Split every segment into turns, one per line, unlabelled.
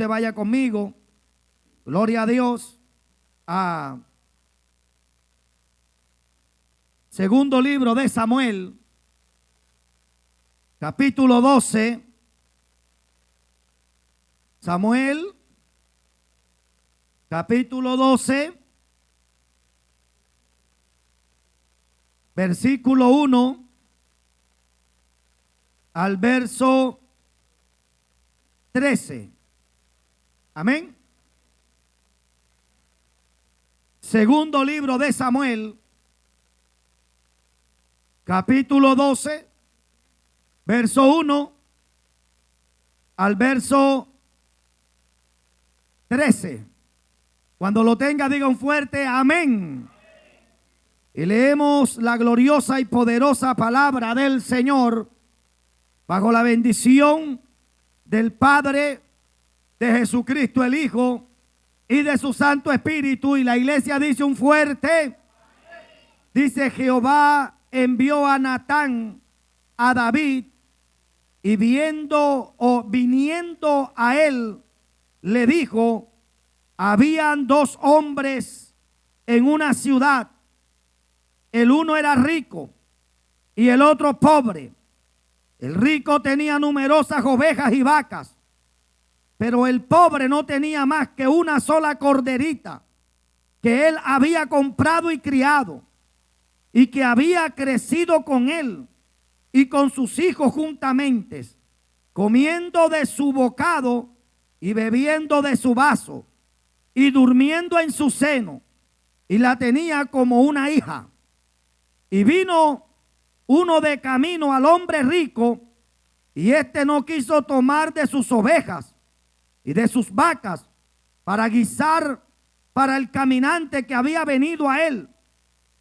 usted vaya conmigo, gloria a Dios, a segundo libro de Samuel, capítulo 12. Samuel, capítulo 12, versículo 1 al verso 13. Amén. Segundo libro de Samuel, capítulo 12, verso 1 al verso 13. Cuando lo tenga, diga un fuerte amén. Y leemos la gloriosa y poderosa palabra del Señor bajo la bendición del Padre, de Jesucristo el Hijo y de su Santo Espíritu. Y la iglesia dice un fuerte. Dice: Jehová envió a Natán a David, y viniendo a él, le dijo: habían dos hombres en una ciudad, el uno era rico y el otro pobre. El rico tenía numerosas ovejas y vacas, pero el pobre no tenía más que una sola corderita que él había comprado y criado, y que había crecido con él y con sus hijos juntamente, comiendo de su bocado y bebiendo de su vaso, y durmiendo en su seno, y la tenía como una hija. Y vino uno de camino al hombre rico, y éste no quiso tomar de sus ovejas y de sus vacas para guisar para el caminante que había venido a él,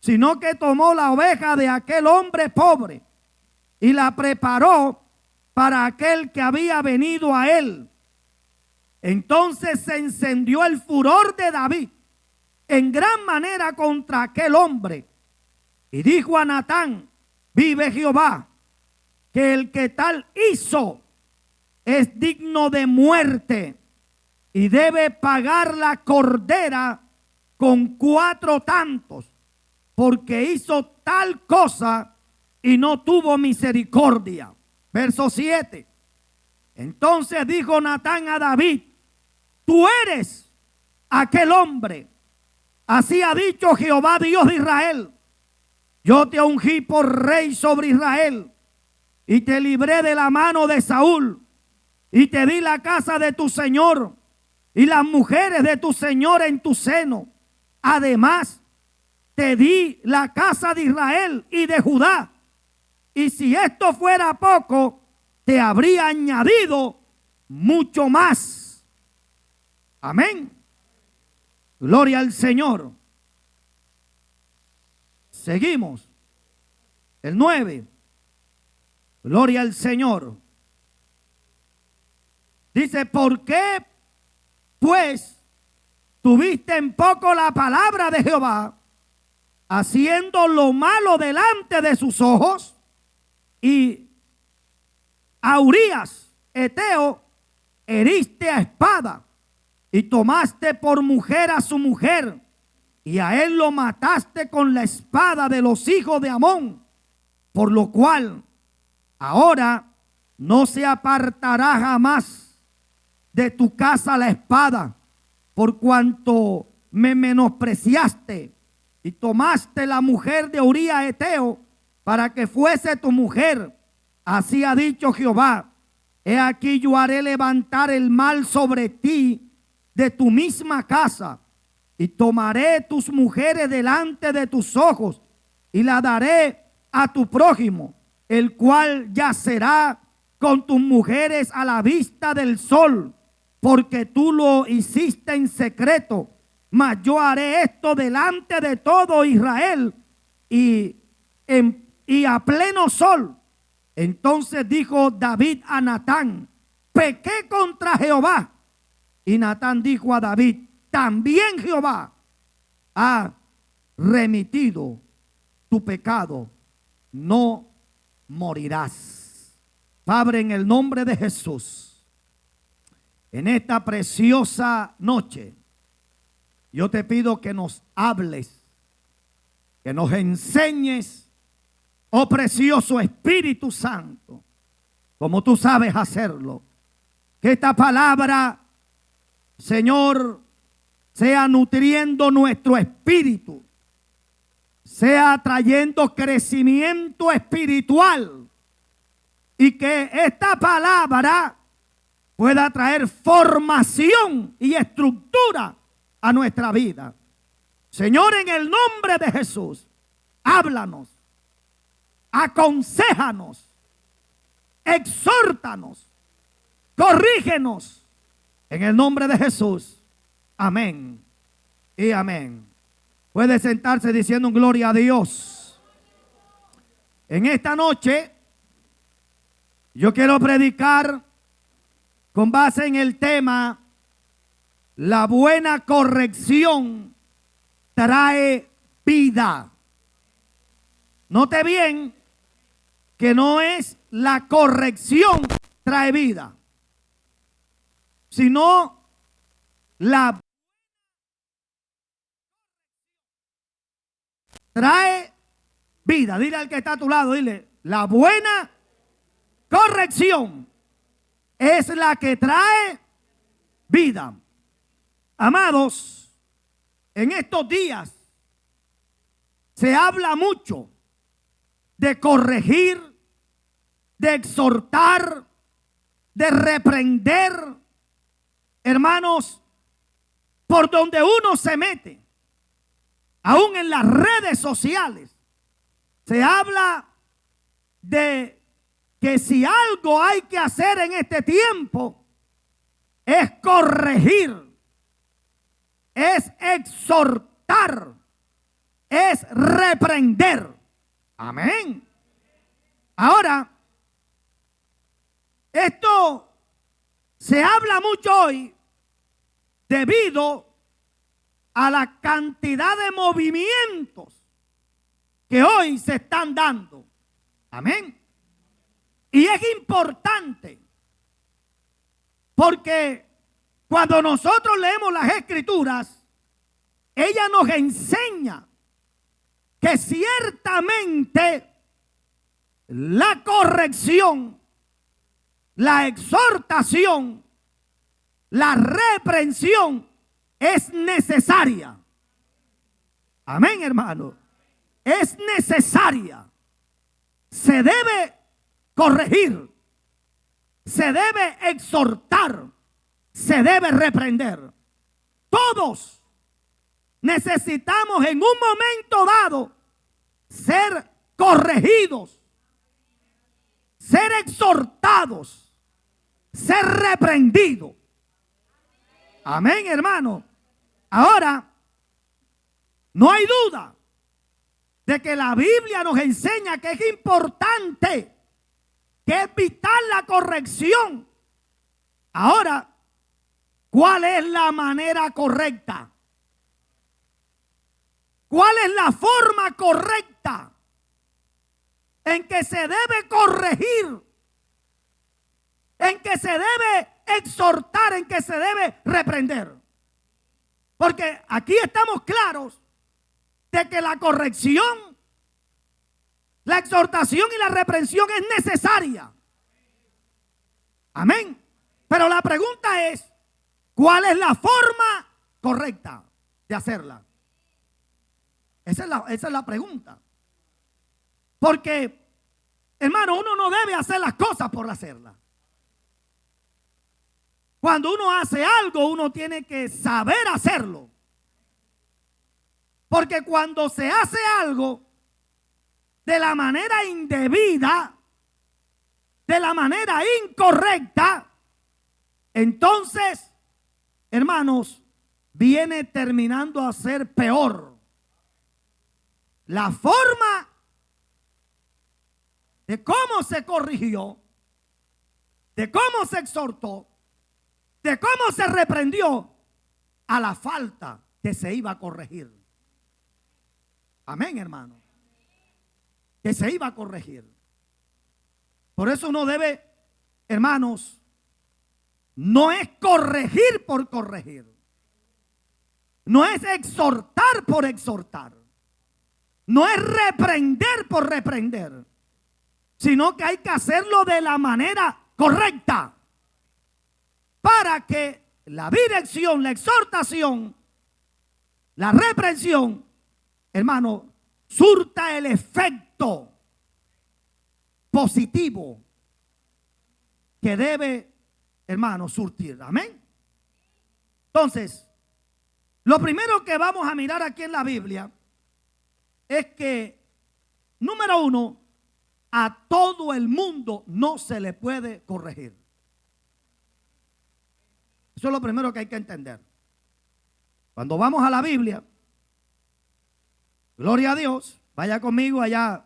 sino que tomó la oveja de aquel hombre pobre y la preparó para aquel que había venido a él. Entonces se encendió el furor de David en gran manera contra aquel hombre, y dijo a Natán: vive Jehová, que el que tal hizo es digno de muerte, y debe pagar la cordera con 4 tantos, porque hizo tal cosa y no tuvo misericordia. Verso 7. Entonces dijo Natán a David: tú eres aquel hombre. Así ha dicho Jehová, Dios de Israel: yo te ungí por rey sobre Israel, y te libré de la mano de Saúl, y te di la casa de tu señor y las mujeres de tu señor en tu seno. Además, te di la casa de Israel y de Judá. Y si esto fuera poco, te habría añadido mucho más. Amén. Gloria al Señor. Seguimos. El 9. Gloria al Señor. Dice: ¿por qué pues tuviste en poco la palabra de Jehová, haciendo lo malo delante de sus ojos? Y a Urías Eteo heriste a espada, y tomaste por mujer a su mujer, y a él lo mataste con la espada de los hijos de Amón, por lo cual ahora no se apartará jamás de tu casa la espada, por cuanto me menospreciaste y tomaste la mujer de Urías Eteo para que fuese tu mujer. Así ha dicho Jehová: he aquí yo haré levantar el mal sobre ti de tu misma casa, y tomaré tus mujeres delante de tus ojos, y la daré a tu prójimo, el cual yacerá con tus mujeres a la vista del sol, porque tú lo hiciste en secreto. Mas yo haré esto delante de todo Israel y a pleno sol. Entonces dijo David a Natán: pequé contra Jehová. Y Natán dijo a David: también Jehová ha remitido tu pecado, no morirás. Padre, en el nombre de Jesús, En esta preciosa noche, yo te pido que nos hables, que nos enseñes, oh precioso Espíritu Santo, como tú sabes hacerlo. Que esta palabra, Señor, sea nutriendo nuestro espíritu, sea trayendo crecimiento espiritual, y que esta palabra pueda traer formación y estructura a nuestra vida. Señor, en el nombre de Jesús, háblanos, aconséjanos, exhórtanos, corrígenos, en el nombre de Jesús. Amén y amén. Puede sentarse diciendo un gloria a Dios. En esta noche yo quiero predicar con base en el tema: la buena corrección trae vida. Note bien que no es la corrección trae vida, sino la trae vida. Dile al que está a tu lado, dile: la buena corrección es la que trae vida. Amados, en estos días se habla mucho de corregir, de exhortar, de reprender. Hermanos, por donde uno se mete, aún en las redes sociales, se habla de que si algo hay que hacer en este tiempo es corregir, es exhortar, es reprender. Amén. Ahora, esto se habla mucho hoy debido a la cantidad de movimientos que hoy se están dando. Amén. Y es importante, porque cuando nosotros leemos las Escrituras, ella nos enseña que ciertamente la corrección, la exhortación, la reprensión es necesaria. Amén, hermano. Es necesaria. Se debe corregir, se debe exhortar, se debe reprender. Todos necesitamos en un momento dado ser corregidos, ser exhortados, ser reprendidos. Amén, hermano. Ahora, no hay duda de que la Biblia nos enseña que es importante, que es vital la corrección. Ahora, ¿cuál es la manera correcta? ¿Cuál es la forma correcta en que se debe corregir, en que se debe exhortar, en que se debe reprender? Porque aquí estamos claros de que la corrección, la exhortación y la reprensión es necesaria. Amén. Pero la pregunta es, ¿cuál es la forma correcta de hacerla? Esa es la pregunta. Porque, hermano, uno no debe hacer las cosas por hacerlas. Cuando uno hace algo, uno tiene que saber hacerlo. Porque cuando se hace algo de la manera indebida, de la manera incorrecta, entonces, hermanos, viene terminando a ser peor. La forma de cómo se corrigió, de cómo se exhortó, de cómo se reprendió a la falta que se iba a corregir. Amén, hermano. Que se iba a corregir. Por eso uno debe, hermanos, no es corregir por corregir. No es exhortar por exhortar. No es reprender por reprender. Sino que hay que hacerlo de la manera correcta. Para que la dirección, la exhortación, la reprensión, hermano, surta el efecto positivo que debe, hermano, surtir. Amén. Entonces, lo primero que vamos a mirar aquí en la Biblia es que, número uno, a todo el mundo no se le puede corregir. Eso es lo primero que hay que entender. Cuando vamos a la Biblia, gloria a Dios, vaya conmigo allá,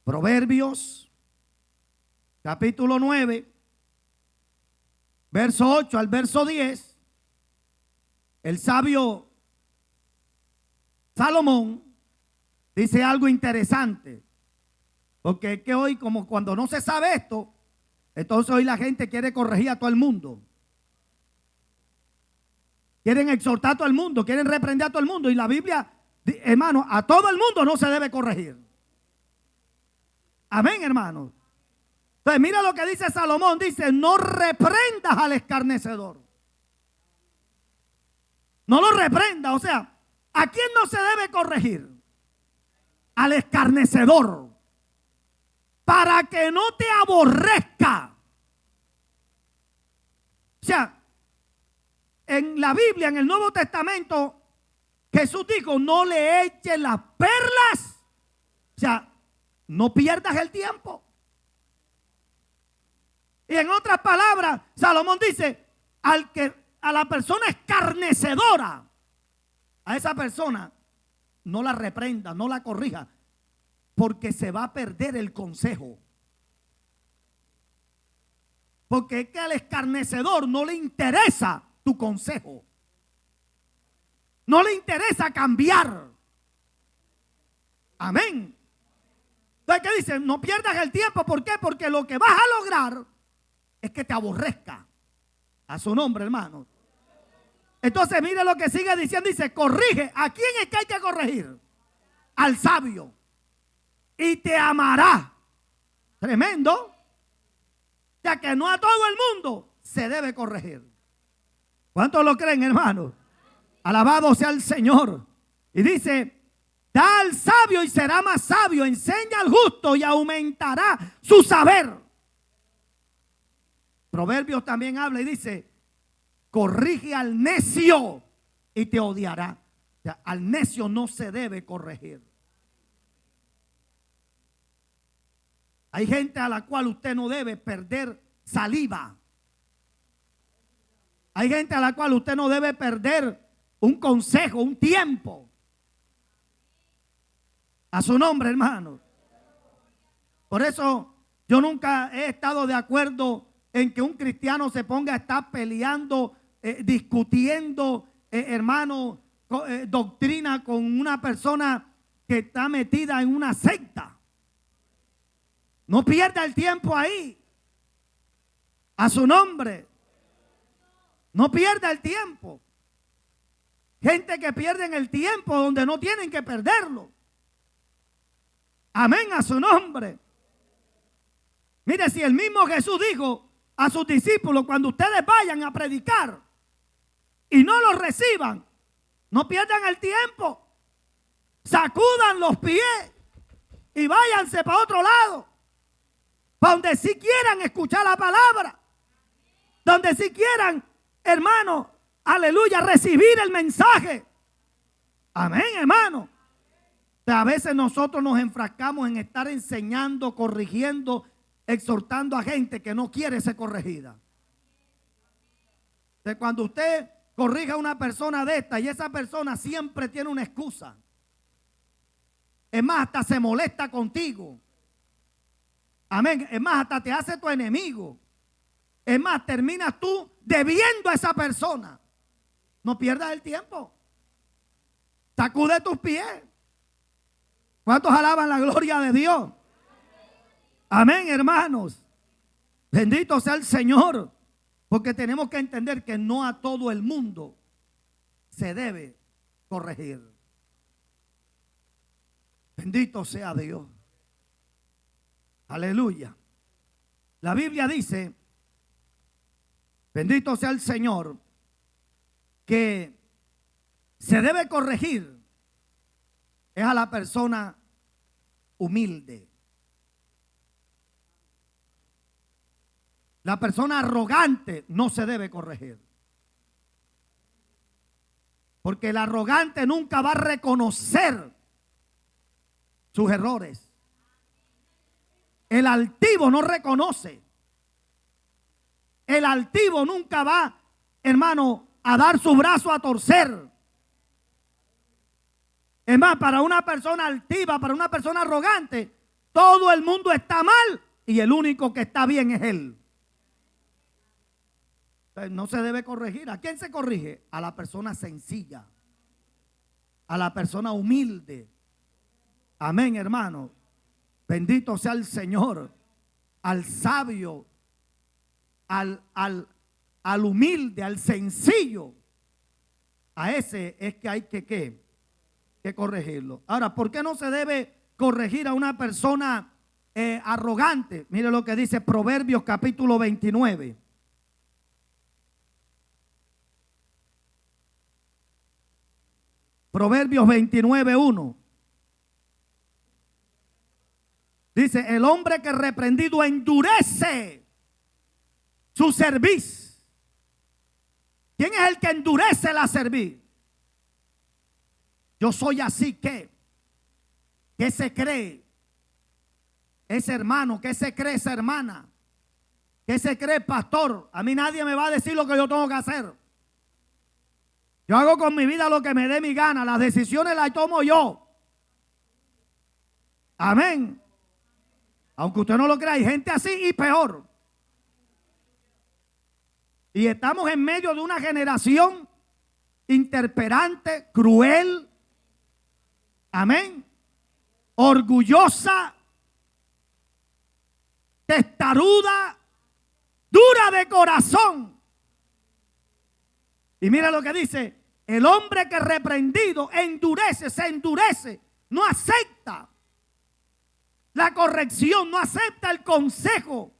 Proverbios, capítulo 9, verso 8 al verso 10, el sabio Salomón dice algo interesante, porque es que hoy, como cuando no se sabe esto, entonces hoy la gente quiere corregir a todo el mundo. Quieren exhortar a todo el mundo, quieren reprender a todo el mundo. Y la Biblia, hermano, a todo el mundo no se debe corregir. Amén, hermano. Entonces mira lo que dice Salomón, dice: no reprendas al escarnecedor. No lo reprendas, o sea, ¿a quién no se debe corregir? Al escarnecedor. Para que no te aborrezca. O sea, en la Biblia, en el Nuevo Testamento, Jesús dijo: no le eches las perlas. O sea, no pierdas el tiempo. Y en otras palabras, Salomón dice: a la persona escarnecedora, a esa persona no la reprenda, no la corrija, porque se va a perder el consejo. Porque es que al escarnecedor no le interesa tu consejo. No le interesa cambiar. Amén. Entonces, ¿qué dice? No pierdas el tiempo. ¿Por qué? Porque lo que vas a lograr es que te aborrezca. A su nombre, hermano. Entonces, mire lo que sigue diciendo. Dice: corrige. ¿A quién es que hay que corregir? Al sabio. Y te amará. Tremendo. Ya que no a todo el mundo se debe corregir. ¿Cuántos lo creen, hermano? Alabado sea el Señor. Y dice: da al sabio y será más sabio. Enseña al justo y aumentará su saber. Proverbios también habla y dice: corrige al necio y te odiará. O sea, al necio no se debe corregir. Hay gente a la cual usted no debe perder saliva. Hay gente a la cual usted no debe perder un consejo, un tiempo. A su nombre, hermano. Por eso yo nunca he estado de acuerdo en que un cristiano se ponga a estar peleando, discutiendo, hermano, doctrina con una persona que está metida en una secta. No pierda el tiempo ahí. A su nombre. No pierda el tiempo. Gente que pierden el tiempo donde no tienen que perderlo. Amén, a su nombre. Mire, si el mismo Jesús dijo a sus discípulos: cuando ustedes vayan a predicar y no los reciban, no pierdan el tiempo. Sacudan los pies y váyanse para otro lado, para donde sí quieran escuchar la palabra, donde sí quieran, hermano, aleluya, recibir el mensaje. Amén, hermano. A veces nosotros nos enfrascamos en estar enseñando, corrigiendo, exhortando a gente que no quiere ser corregida. De cuando usted corrija a una persona de esta y esa persona siempre tiene una excusa, es más, hasta se molesta contigo. Amén. Es más, hasta te hace tu enemigo. Es más, terminas tú debiendo a esa persona. No pierdas el tiempo. Sacude tus pies. ¿Cuántos alaban la gloria de Dios? Amén, hermanos. Bendito sea el Señor. Porque tenemos que entender que no a todo el mundo se debe corregir. Bendito sea Dios. Aleluya. La Biblia dice, bendito sea el Señor, que se debe corregir es a la persona humilde. La persona arrogante no se debe corregir. Porque el arrogante nunca va a reconocer sus errores. El altivo no reconoce. El altivo nunca va, hermano, a dar su brazo a torcer. Es más, para una persona altiva, para una persona arrogante, todo el mundo está mal y el único que está bien es él. Entonces, no se debe corregir. ¿A quién se corrige? A la persona sencilla, a la persona humilde. Amén, hermano. Bendito sea el Señor. Al sabio, al humilde, al sencillo. A ese es que hay que corregirlo. Ahora, ¿por qué no se debe corregir a una persona arrogante? Mire lo que dice Proverbios capítulo 29. Proverbios 29:1. Dice, el hombre que reprendido endurece su cerviz. ¿Quién es el que endurece la cerviz? Yo soy así que. ¿Qué se cree ese hermano? ¿Qué se cree esa hermana? ¿Qué se cree pastor? A mí nadie me va a decir lo que yo tengo que hacer. Yo hago con mi vida lo que me dé mi gana. Las decisiones las tomo yo. Amén. Aunque usted no lo crea, hay gente así y peor. Y estamos en medio de una generación interperante, cruel, amén, orgullosa, testaruda, dura de corazón. Y mira lo que dice, el hombre que reprendido endurece, se endurece, no acepta la corrección, no acepta el consejo,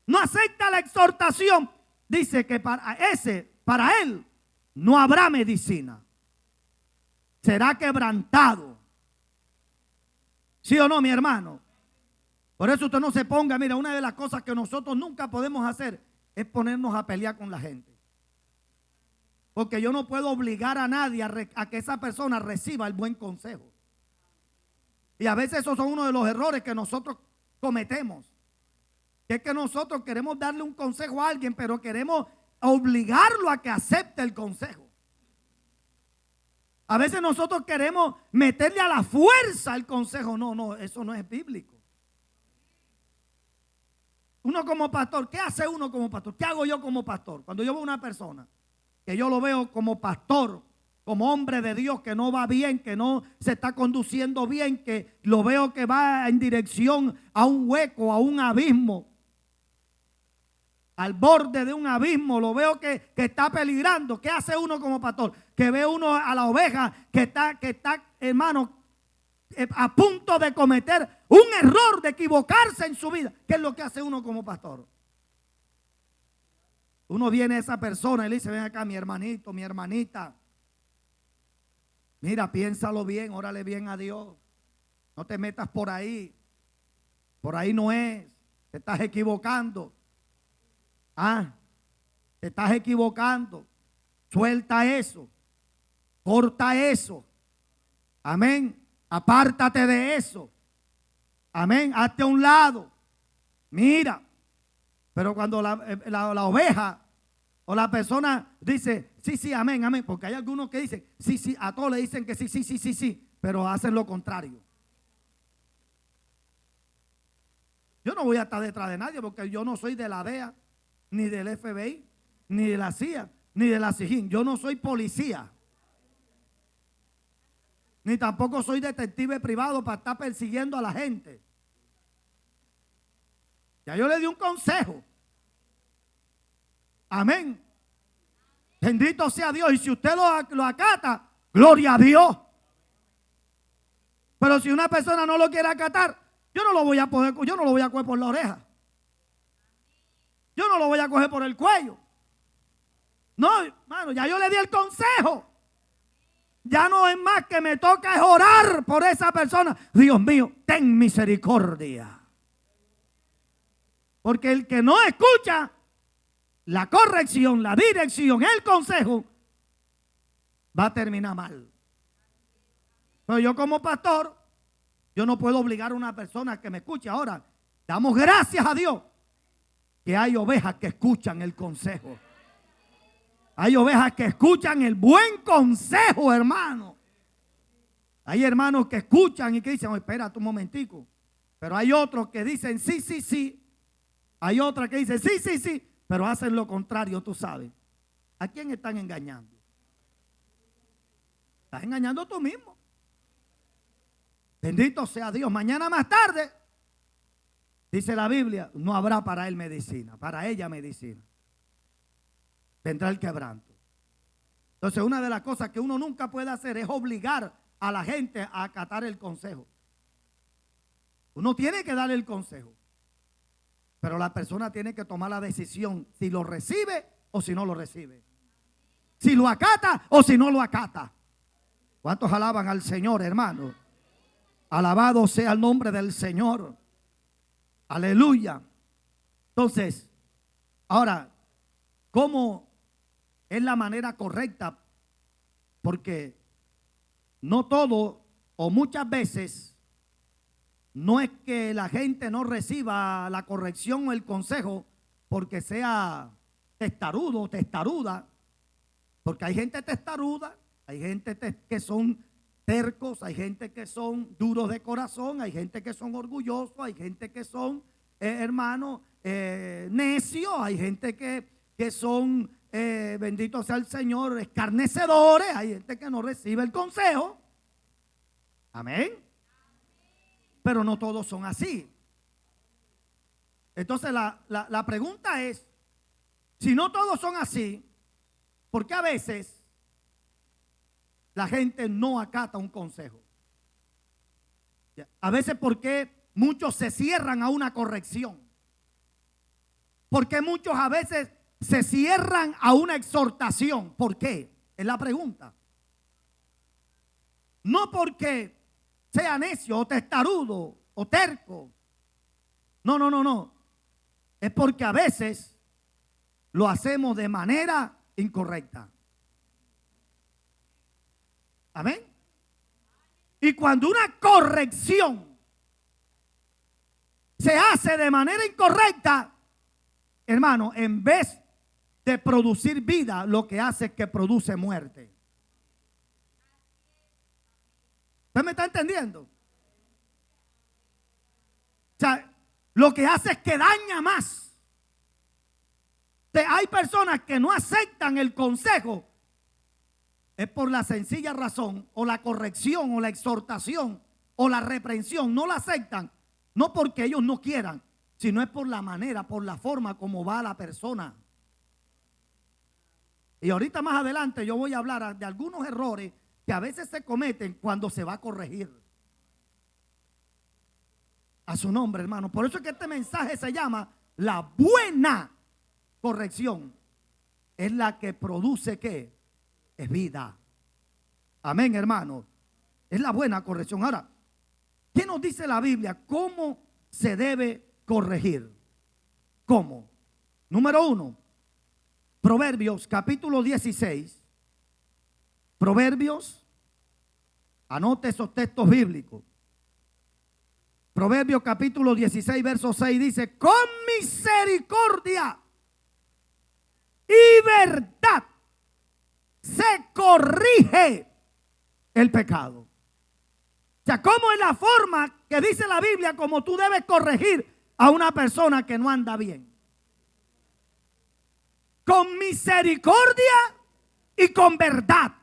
no acepta la exhortación. Dice que para él no habrá medicina, será quebrantado. ¿Sí o no, mi hermano? Por eso usted no se ponga, mira, una de las cosas que nosotros nunca podemos hacer es ponernos a pelear con la gente. Porque yo no puedo obligar a nadie a que esa persona reciba el buen consejo. Y a veces esos son uno de los errores que nosotros cometemos. Que es que nosotros queremos darle un consejo a alguien, pero queremos obligarlo a que acepte el consejo. A veces nosotros queremos meterle a la fuerza el consejo. No, eso no es bíblico. Uno como pastor, ¿qué hace uno como pastor? ¿Qué hago yo como pastor? Cuando yo veo a una persona que yo lo veo como pastor, como hombre de Dios, que no va bien, que no se está conduciendo bien, que lo veo que va en dirección a un hueco, a un abismo, al borde de un abismo, lo veo que está peligrando. ¿Qué hace uno como pastor? Que ve uno a la oveja que está, hermano, a punto de cometer un error, de equivocarse en su vida. ¿Qué es lo que hace uno como pastor? Uno viene a esa persona y le dice, ven acá, mi hermanito, mi hermanita. Mira, piénsalo bien, órale bien a Dios. No te metas por ahí. Por ahí no es. Te estás equivocando. Te estás equivocando. Suelta eso. Corta eso. Amén. Apártate de eso. Amén. Hazte a un lado. Mira. Pero cuando la oveja o la persona dice, sí, amén, amén. Porque hay algunos que dicen, sí, a todos le dicen que sí, pero hacen lo contrario. Yo no voy a estar detrás de nadie porque yo no soy de la DEA, ni del FBI, ni de la CIA, ni de la SIJIN. Yo no soy policía. Ni tampoco soy detective privado para estar persiguiendo a la gente. Ya yo le di un consejo. Amén. Bendito sea Dios. Y si usted lo acata, gloria a Dios. Pero si una persona no lo quiere acatar, yo no lo voy a coger por la oreja. Yo no lo voy a coger por el cuello. No, hermano, ya yo le di el consejo. Ya no es más que me toca es orar por esa persona. Dios mío, ten misericordia. Porque el que no escucha la corrección, la dirección, el consejo, va a terminar mal. Pero yo como pastor, yo no puedo obligar a una persona que me escuche. Ahora, damos gracias a Dios que hay ovejas que escuchan el consejo. Hay ovejas que escuchan el buen consejo, hermano. Hay hermanos que escuchan y que dicen, oh, espérate un momentico. Pero hay otros que dicen sí, sí, sí. Hay otras que dicen sí, sí, sí. Pero hacen lo contrario, tú sabes. ¿A quién están engañando? Estás engañando tú mismo. Bendito sea Dios. Mañana más tarde, dice la Biblia, no habrá para él medicina, para ella medicina. Vendrá el quebranto. Entonces, una de las cosas que uno nunca puede hacer es obligar a la gente a acatar el consejo. Uno tiene que darle el consejo, pero la persona tiene que tomar la decisión si lo recibe o si no lo recibe. Si lo acata o si no lo acata. ¿Cuántos alaban al Señor, hermano? Alabado sea el nombre del Señor. Aleluya. Entonces, ahora, ¿cómo es la manera correcta? Porque no todo o muchas veces no es que la gente no reciba la corrección o el consejo porque sea testarudo o testaruda. Porque hay gente testaruda, hay gente que son tercos, hay gente que son duros de corazón, hay gente que son orgullosos, hay gente que son, hermano, necios, hay gente que son, bendito sea el Señor, escarnecedores, hay gente que no recibe el consejo. Amén. Pero no todos son así. Entonces la pregunta es, si no todos son así, ¿por qué a veces la gente no acata un consejo? A veces, ¿por qué muchos se cierran a una corrección? ¿Por qué muchos a veces se cierran a una exhortación? ¿Por qué? Es la pregunta. No porque sea necio o testarudo o terco. No, no, no, no. Es porque a veces lo hacemos de manera incorrecta. Amén. Y cuando una corrección se hace de manera incorrecta, hermano, en vez de producir vida, lo que hace es que produce muerte. ¿Usted me está entendiendo? O sea, lo que hace es que daña más. Hay personas que no aceptan el consejo. Es por la sencilla razón, o la corrección, o la exhortación, o la reprensión, no la aceptan, no porque ellos no quieran, sino es por la manera, por la forma como va la persona. Y ahorita más adelante yo voy a hablar de algunos errores que a veces se cometen cuando se va a corregir. A su nombre, hermano. Por eso es que este mensaje se llama la buena corrección. Es la que produce ¿qué? Es vida. Amén, hermano. Es la buena corrección. Ahora, ¿qué nos dice la Biblia? ¿Cómo se debe corregir? ¿Cómo? Número 1, Proverbios capítulo 16. Proverbios, anote esos textos bíblicos. Proverbios capítulo 16, verso 6 dice: con misericordia y verdad se corrige el pecado. O sea, ¿cómo es la forma que dice la Biblia como tú debes corregir a una persona que no anda bien? Con misericordia y con verdad.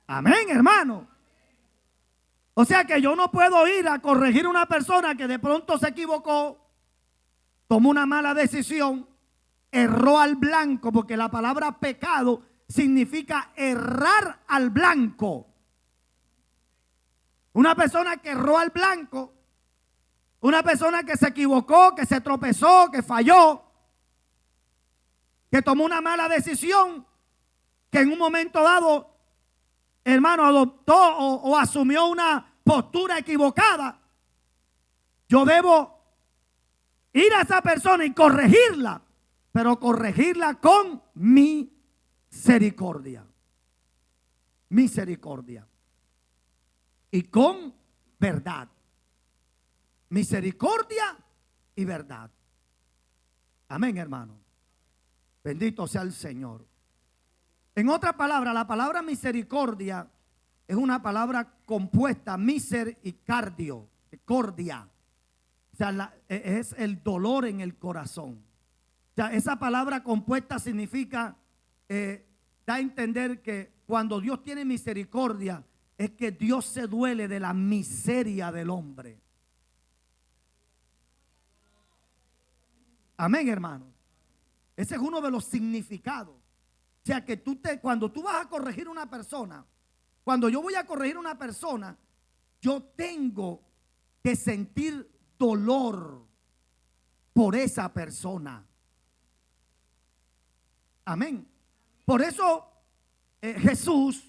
Amén, hermano. O sea que yo no puedo ir a corregir a una persona que de pronto se equivocó, tomó una mala decisión erró al blanco, porque la palabra pecado significa errar al blanco. Una persona que erró al blanco, una persona que se equivocó, que se tropezó, que falló, que tomó una mala decisión, que en un momento dado, hermano, adoptó o asumió una postura equivocada. Yo debo ir a esa persona y corregirla, pero corregirla con misericordia. Misericordia. Y con verdad. Misericordia y verdad. Amén, hermano. Bendito sea el Señor. En otra palabra, la palabra misericordia es una palabra compuesta, miser y cardio, cordia. O sea, es el dolor en el corazón. O sea, esa palabra compuesta significa, da a entender que cuando Dios tiene misericordia, es que Dios se duele de la miseria del hombre. Amén, hermanos. Ese es uno de los significados. O sea, que cuando tú vas a corregir a una persona, cuando yo voy a corregir a una persona, yo tengo que sentir dolor por esa persona. Amén. Por eso Jesús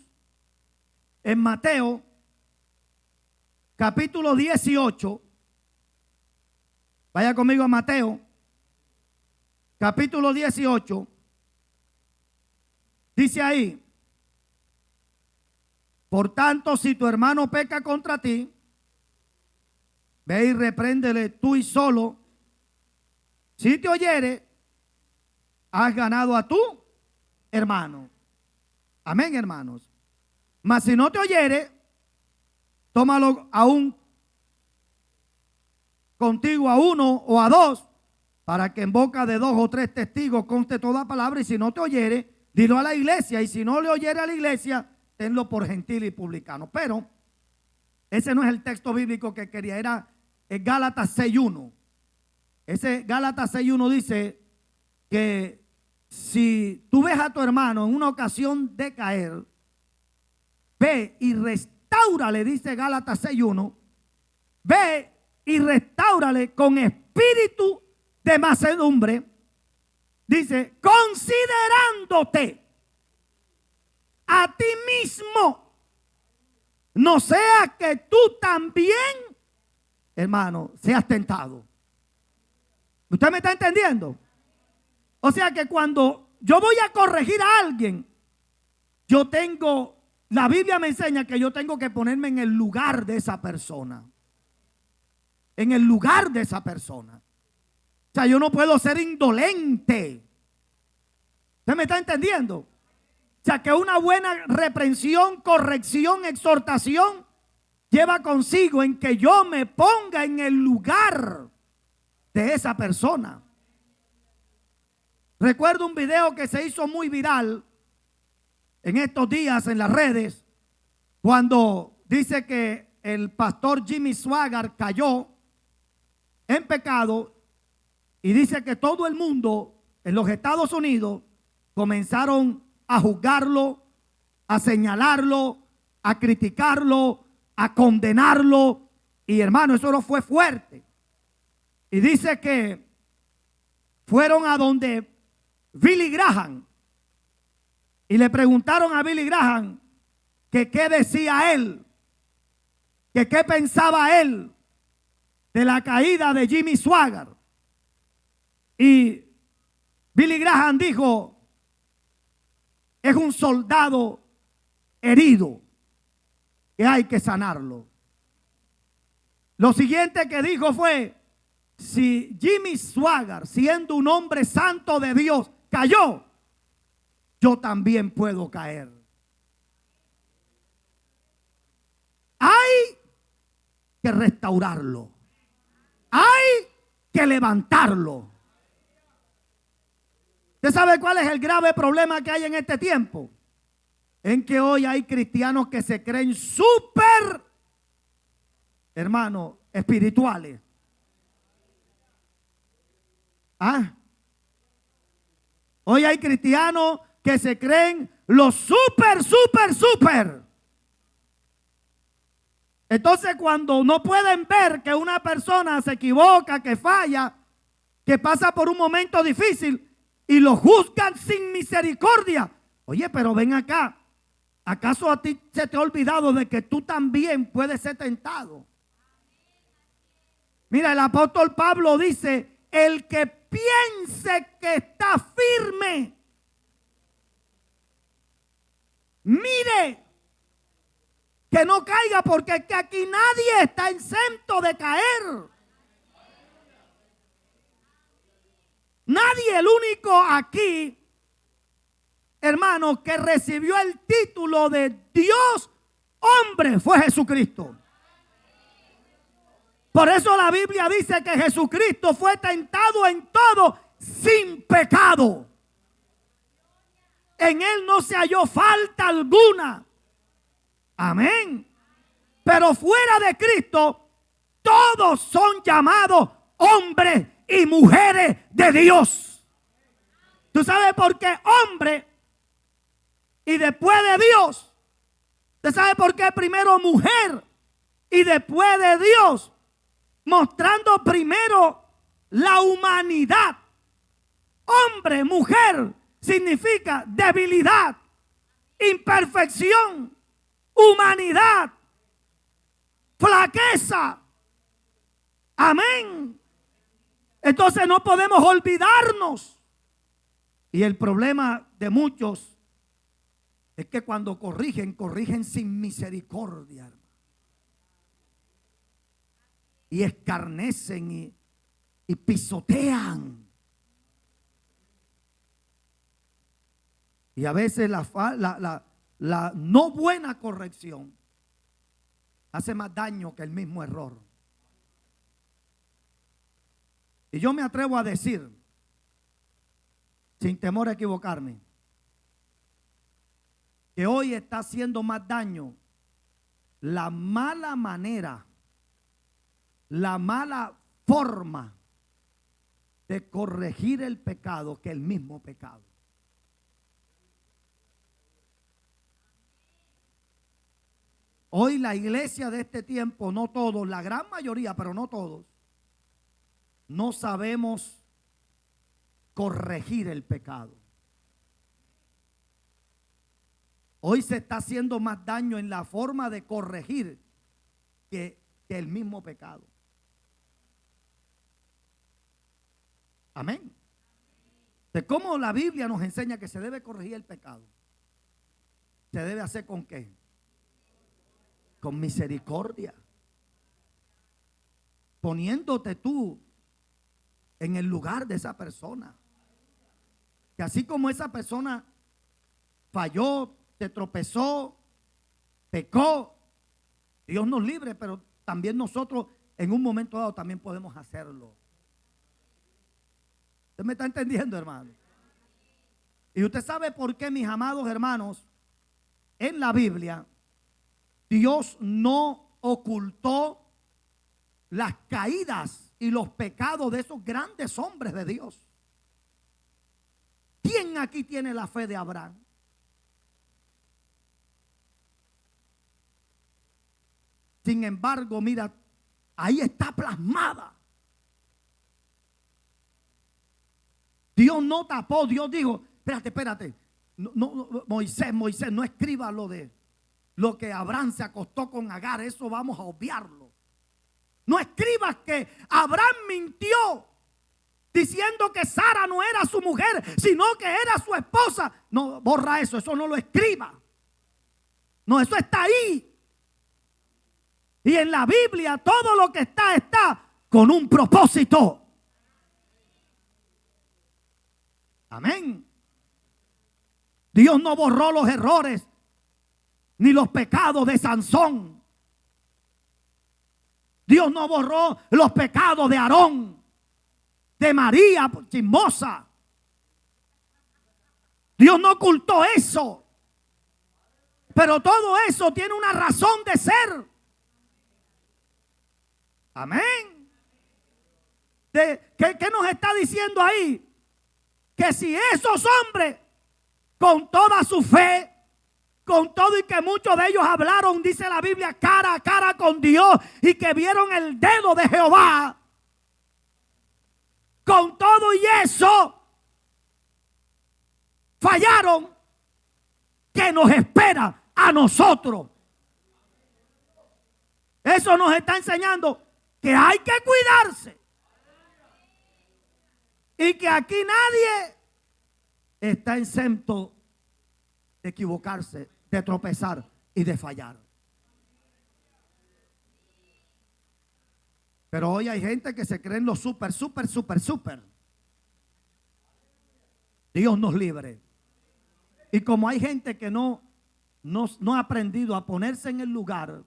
en Mateo capítulo 18, vaya conmigo a Mateo capítulo 18, dice ahí: por tanto, si tu hermano peca contra ti, ve y repréndele tú y solo. Si te oyere, has ganado a tu hermano. Amén, hermanos. Mas si no te oyere, tómalo aún contigo a uno o a dos, para que en boca de dos o tres testigos conste toda palabra. Y si no te oyere, dilo a la iglesia. Y si no le oyere a la iglesia, tenlo por gentil y publicano. Pero ese no es el texto bíblico que quería. Era Gálatas 6:1. Ese Gálatas 6:1 dice que si tú ves a tu hermano en una ocasión de caer, ve y restáurale, dice Gálatas 6:1, ve y restáurale con espíritu de mansedumbre, dice, considerándote a ti mismo, no sea que tú también, hermano, seas tentado. ¿Usted me está entendiendo? O sea que cuando yo voy a corregir a alguien, la Biblia me enseña que yo tengo que ponerme en el lugar de esa persona. En el lugar de esa persona. O sea, yo no puedo ser indolente. ¿Usted me está entendiendo? O sea, que una buena reprensión, corrección, exhortación lleva consigo en que yo me ponga en el lugar de esa persona. Recuerdo un video que se hizo muy viral en estos días en las redes, cuando dice que el pastor Jimmy Swaggart cayó en pecado, y dice que todo el mundo en los Estados Unidos comenzaron a juzgarlo, a señalarlo, a criticarlo, a condenarlo. Y hermano, eso no fue fuerte. Y dice que fueron a donde Billy Graham y le preguntaron a Billy Graham que qué decía él, que qué pensaba él de la caída de Jimmy Swaggart. Y Billy Graham dijo: es un soldado herido que hay que sanarlo. Lo siguiente que dijo fue: si Jimmy Swaggart, siendo un hombre santo de Dios, cayó, yo también puedo caer. Hay que restaurarlo. Hay que levantarlo. ¿Usted sabe cuál es el grave problema que hay en este tiempo? En que hoy hay cristianos que se creen súper, hermano, espirituales. ¿Ah? Hoy hay cristianos que se creen los súper. Entonces, cuando no pueden ver que una persona se equivoca, que falla, que pasa por un momento difícil y lo juzgan sin misericordia. Oye, pero ven acá. ¿Acaso a ti se te ha olvidado de que tú también puedes ser tentado? Mira, el apóstol Pablo dice, el que piense que está firme, mire que no caiga, porque es que aquí nadie está exento de caer. Nadie, el único aquí, hermano, que recibió el título de Dios hombre fue Jesucristo. Por eso la Biblia dice que Jesucristo fue tentado en todo sin pecado. En él no se halló falta alguna. Amén. Pero fuera de Cristo, todos son llamados hombres y mujeres de Dios. ¿Tú sabes por qué hombre y después de Dios? ¿Tú sabes por qué primero mujer y después de Dios? Mostrando primero la humanidad. Hombre, mujer significa debilidad, imperfección, humanidad, flaqueza. Amén. Entonces no podemos olvidarnos. Y el problema de muchos es que cuando corrigen sin misericordia. Y escarnecen y pisotean. Y a veces la no buena corrección hace más daño que el mismo error. Y yo me atrevo a decir, sin temor a equivocarme, que hoy está haciendo más daño la mala manera, la mala forma de corregir el pecado que el mismo pecado. Hoy la iglesia de este tiempo, no todos, la gran mayoría, pero no todos, no sabemos corregir el pecado. Hoy se está haciendo más daño en la forma de corregir que el mismo pecado. Amén. De cómo la Biblia nos enseña que se debe corregir el pecado. ¿Se debe hacer con qué? Con misericordia. Poniéndote tú en el lugar de esa persona. Que así como esa persona falló, se tropezó, pecó, Dios nos libre, pero también nosotros en un momento dado también podemos hacerlo. ¿Usted me está entendiendo, hermano? Y usted sabe por qué, mis amados hermanos, en la Biblia Dios no ocultó las caídas y los pecados de esos grandes hombres de Dios. ¿Quién aquí tiene la fe de Abraham? Sin embargo, mira, ahí está plasmada. Dios no tapó, Dios dijo, espérate, Moisés, no escriba lo que Abraham se acostó con Agar, eso vamos a obviarlo. No escribas que Abraham mintió diciendo que Sara no era su mujer, sino que era su esposa. No, borra eso no lo escriba. No, eso está ahí. Y en la Biblia todo lo que está con un propósito. Amén. Dios no borró los errores ni los pecados de Sansón. Dios no borró los pecados de Aarón, de María chismosa. Dios no ocultó eso. Pero todo eso tiene una razón de ser. Amén. ¿Qué nos está diciendo ahí? que si esos hombres, con toda su fe, con todo y que muchos de ellos hablaron, dice la Biblia, cara a cara con Dios, y que vieron el dedo de Jehová, con todo y eso, fallaron, ¿qué nos espera a nosotros? Eso nos está enseñando que hay que cuidarse. Y que aquí nadie está exento de equivocarse, de tropezar y de fallar. Pero hoy hay gente que se creen los súper. Dios nos libre. Y como hay gente que no ha aprendido a ponerse en el lugar,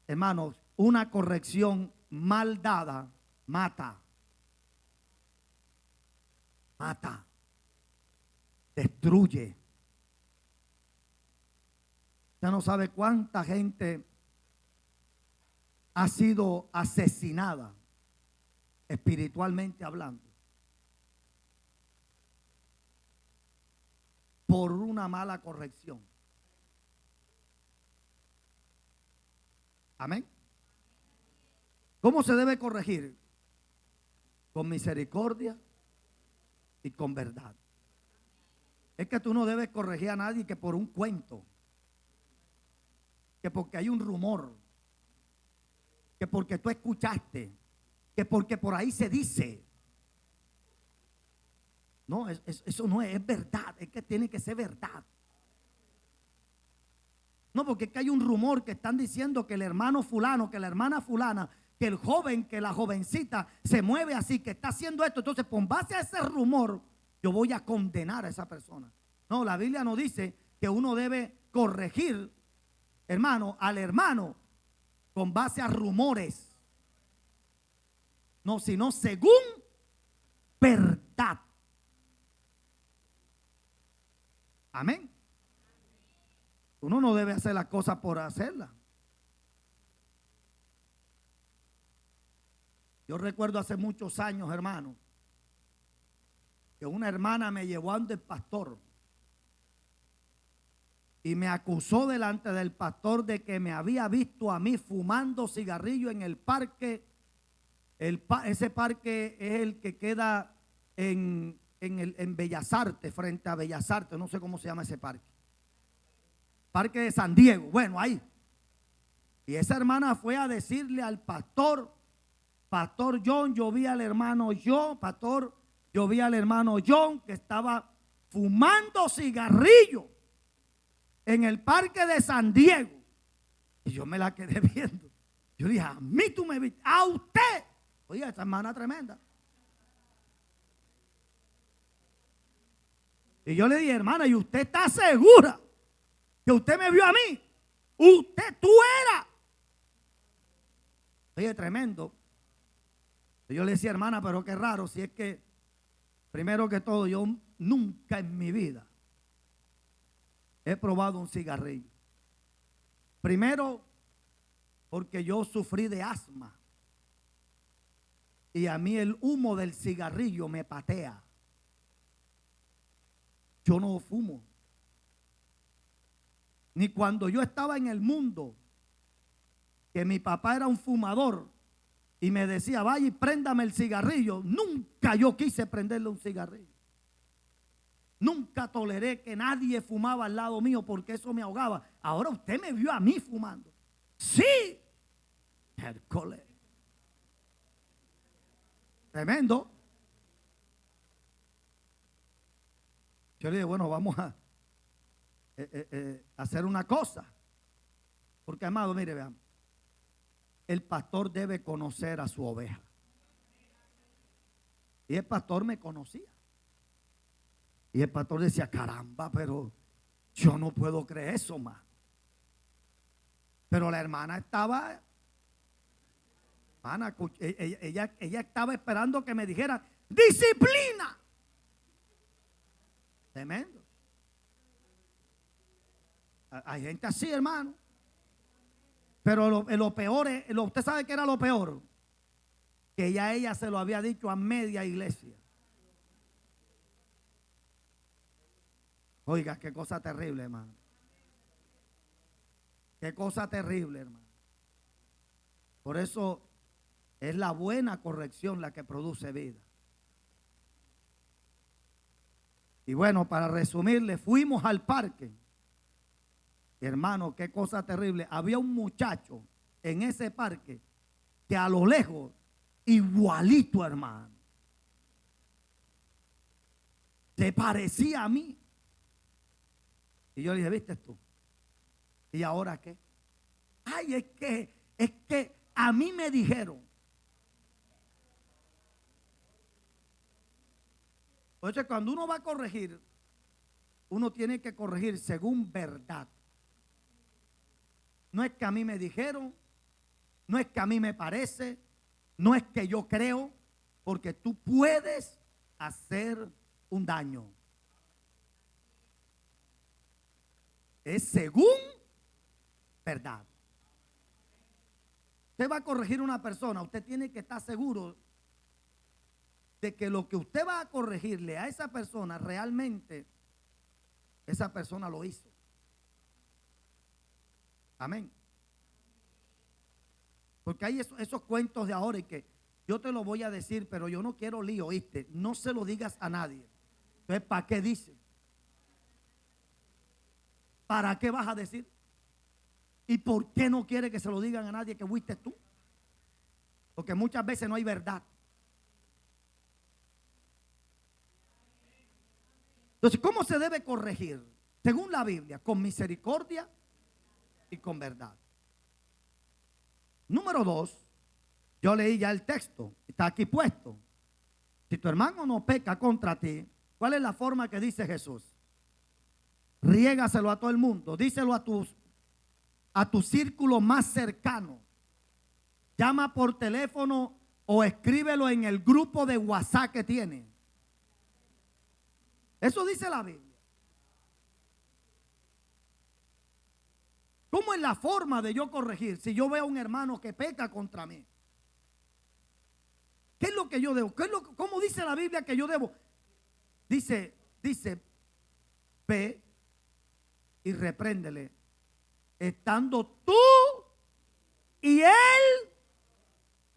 hermanos, una corrección mal dada mata. Mata. Destruye. Ya no sabe cuánta gente ha sido asesinada, espiritualmente hablando, por una mala corrección. Amén. ¿Cómo se debe corregir? Con misericordia y con verdad. Es que tú no debes corregir a nadie que por un cuento, que porque hay un rumor, que porque tú escuchaste, que porque por ahí se dice. No, eso no es verdad, es que tiene que ser verdad. No, porque es que hay un rumor que están diciendo que el hermano fulano, que la hermana fulana, que el joven, que la jovencita se mueve así, que está haciendo esto. Entonces, con base a ese rumor, yo voy a condenar a esa persona. No, la Biblia nos dice que uno debe corregir, hermano, al hermano con base a rumores. No, sino según verdad. Amén. Uno no debe hacer las cosas por hacerlas. Yo recuerdo hace muchos años, hermano, que una hermana me llevó ante el pastor y me acusó delante del pastor de que me había visto a mí fumando cigarrillo en el parque. Ese parque es el que queda en Bellas Artes, frente a Bellas Artes, no sé cómo se llama ese parque. Parque de San Diego, bueno, ahí. Y esa hermana fue a decirle al pastor, Pastor John, yo vi al hermano John que estaba fumando cigarrillo en el parque de San Diego. Y yo me la quedé viendo. Yo dije, a mí tú me viste, a usted. Oye, esta hermana tremenda. Y yo le dije, hermana, ¿y usted está segura que usted me vio a mí? Tú eras. Oye, tremendo. Y yo le decía, hermana, pero qué raro, si es que, primero que todo, yo nunca en mi vida he probado un cigarrillo. Primero, porque yo sufrí de asma. Y a mí el humo del cigarrillo me patea. Yo no fumo. Ni cuando yo estaba en el mundo, que mi papá era un fumador y me decía, vaya y préndame el cigarrillo. Nunca yo quise prenderle un cigarrillo. Nunca toleré que nadie fumaba al lado mío porque eso me ahogaba. Ahora usted me vio a mí fumando. Sí. Hércules. Tremendo. Yo le dije, bueno, vamos a hacer una cosa. Porque, amado, mire, vean. El pastor debe conocer a su oveja. Y el pastor me conocía. Y el pastor decía, caramba, pero yo no puedo creer eso más. Pero la hermana estaba, ella estaba esperando que me dijera, disciplina. Tremendo. Hay gente así, hermano. Pero lo peor es, usted sabe que era lo peor, que ya ella se lo había dicho a media iglesia. Oiga, qué cosa terrible, hermano. Qué cosa terrible, hermano. Por eso es la buena corrección la que produce vida. Y bueno, para resumirle, fuimos al parque. Hermano, qué cosa terrible. Había un muchacho en ese parque que a lo lejos, igualito, hermano, se parecía a mí. Y yo le dije, ¿viste tú? ¿Y ahora qué? Ay, es que a mí me dijeron. Entonces, cuando uno va a corregir, uno tiene que corregir según verdad. No es que a mí me dijeron, no es que a mí me parece, no es que yo creo, porque tú puedes hacer un daño. Es según verdad. Usted va a corregir a una persona, usted tiene que estar seguro de que lo que usted va a corregirle a esa persona, realmente esa persona lo hizo. Amén. Porque hay esos cuentos de ahora y que yo te lo voy a decir, pero yo no quiero lío, ¿oíste? No se lo digas a nadie. Entonces, ¿para qué dice? ¿Para qué vas a decir? ¿Y por qué no quiere que se lo digan a nadie que fuiste tú? Porque muchas veces no hay verdad. Entonces, ¿cómo se debe corregir? Según la Biblia, con misericordia y con verdad. Número 2, yo leí ya el texto, está aquí puesto. Si tu hermano no peca contra ti, ¿cuál es la forma que dice Jesús? Riégaselo a todo el mundo, díselo a tu círculo más cercano. Llama por teléfono o escríbelo en el grupo de WhatsApp que tiene. Eso dice la Biblia. ¿Cómo es la forma de yo corregir si yo veo a un hermano que peca contra mí? ¿Qué es lo que yo debo? ¿Cómo dice la Biblia que yo debo? Dice, ve y repréndele, estando tú y él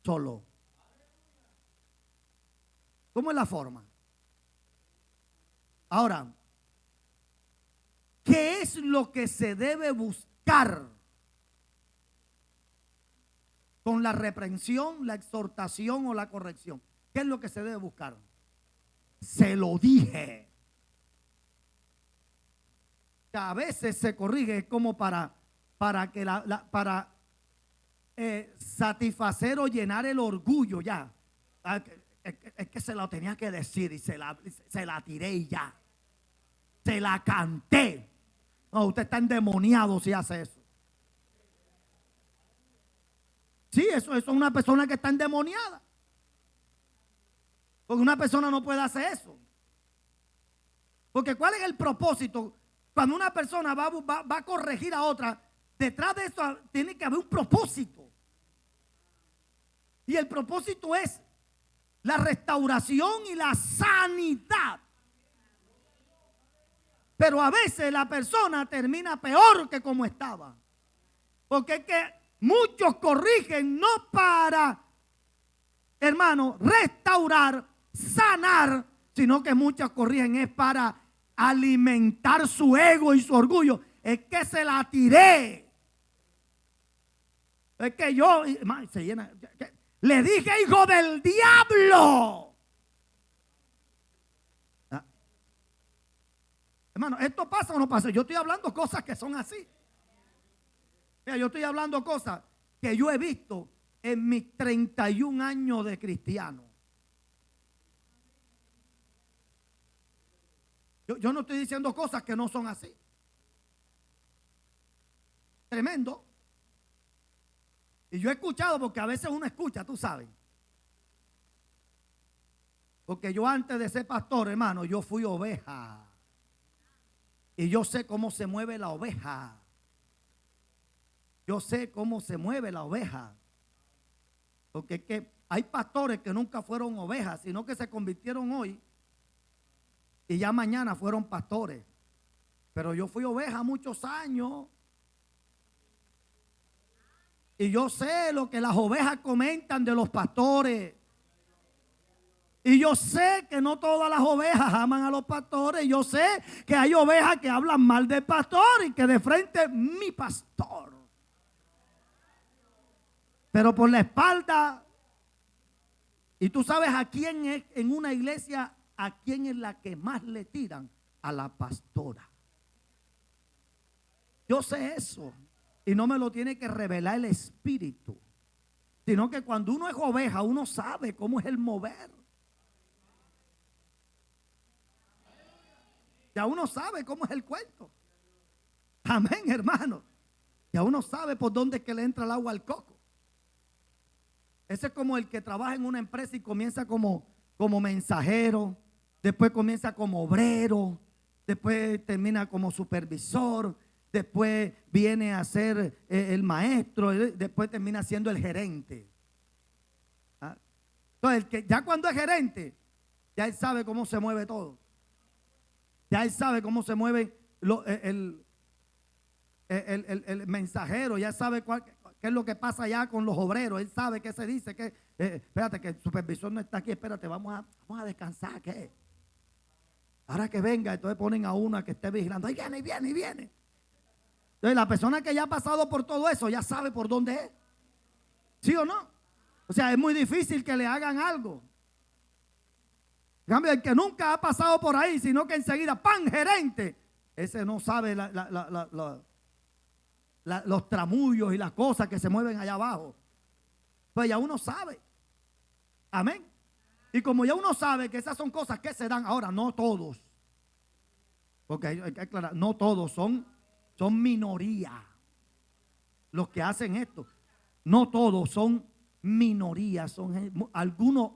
solo. ¿Cómo es la forma? Ahora, ¿qué es lo que se debe buscar con la reprensión, la exhortación o la corrección? ¿Qué es lo que se debe buscar? Se lo dije. A veces se corrige como para que satisfacer o llenar el orgullo ya. Es que se lo tenía que decir y se la tiré y ya. Se la canté. No, usted está endemoniado si hace eso. Sí, eso es una persona que está endemoniada. Porque una persona no puede hacer eso. Porque ¿cuál es el propósito? Cuando una persona va a corregir a otra, detrás de eso tiene que haber un propósito. Y el propósito es la restauración y la sanidad. Pero a veces la persona termina peor que como estaba. Porque es que muchos corrigen no para, hermano, restaurar, sanar, sino que muchos corrigen es para alimentar su ego y su orgullo. Es que se la tiré. Es que yo, se llena, le dije hijo del diablo. Hermano, ¿esto pasa o no pasa? Yo estoy hablando cosas que son así. Mira, yo estoy hablando cosas que yo he visto en mis 31 años de cristiano. Yo no estoy diciendo cosas que no son así. Tremendo. Y yo he escuchado, porque a veces uno escucha, tú sabes. Porque yo antes de ser pastor, hermano, yo fui oveja. Y yo sé cómo se mueve la oveja. Yo sé cómo se mueve la oveja. Porque es que hay pastores que nunca fueron ovejas, sino que se convirtieron hoy y ya mañana fueron pastores. Pero yo fui oveja muchos años. Y yo sé lo que las ovejas comentan de los pastores. Y yo sé que no todas las ovejas aman a los pastores. Yo sé que hay ovejas que hablan mal del pastor y que de frente mi pastor. Pero por la espalda. Y tú sabes a quién es en una iglesia, a quién es la que más le tiran. A la pastora. Yo sé eso. Y no me lo tiene que revelar el Espíritu. Sino que cuando uno es oveja, uno sabe cómo es el mover. Ya uno sabe cómo es el cuento. Amén, hermano. Ya uno sabe por dónde es que le entra el agua al coco. Ese es como el que trabaja en una empresa y comienza como mensajero, después comienza como obrero, después termina como supervisor, después viene a ser el maestro, después termina siendo el gerente. ¿Ah? Entonces, ya cuando es gerente, ya él sabe cómo se mueve todo. Ya él sabe cómo se mueve el mensajero, ya sabe qué es lo que pasa allá con los obreros. Él sabe qué se dice, que espérate, que el supervisor no está aquí, espérate, vamos a descansar, ¿qué? Ahora que venga, entonces ponen a una que esté vigilando. Ahí viene, viene, viene. Entonces la persona que ya ha pasado por todo eso ya sabe por dónde es. ¿Sí o no? O sea, es muy difícil que le hagan algo. En cambio, el que nunca ha pasado por ahí, sino que enseguida, ¡pam!, gerente. Ese no sabe los tramullos y las cosas que se mueven allá abajo. Pues ya uno sabe. Amén. Y como ya uno sabe que esas son cosas que se dan ahora, no todos. Porque hay que aclarar, no todos, son minoría los que hacen esto. No todos, son minorías, son algunos.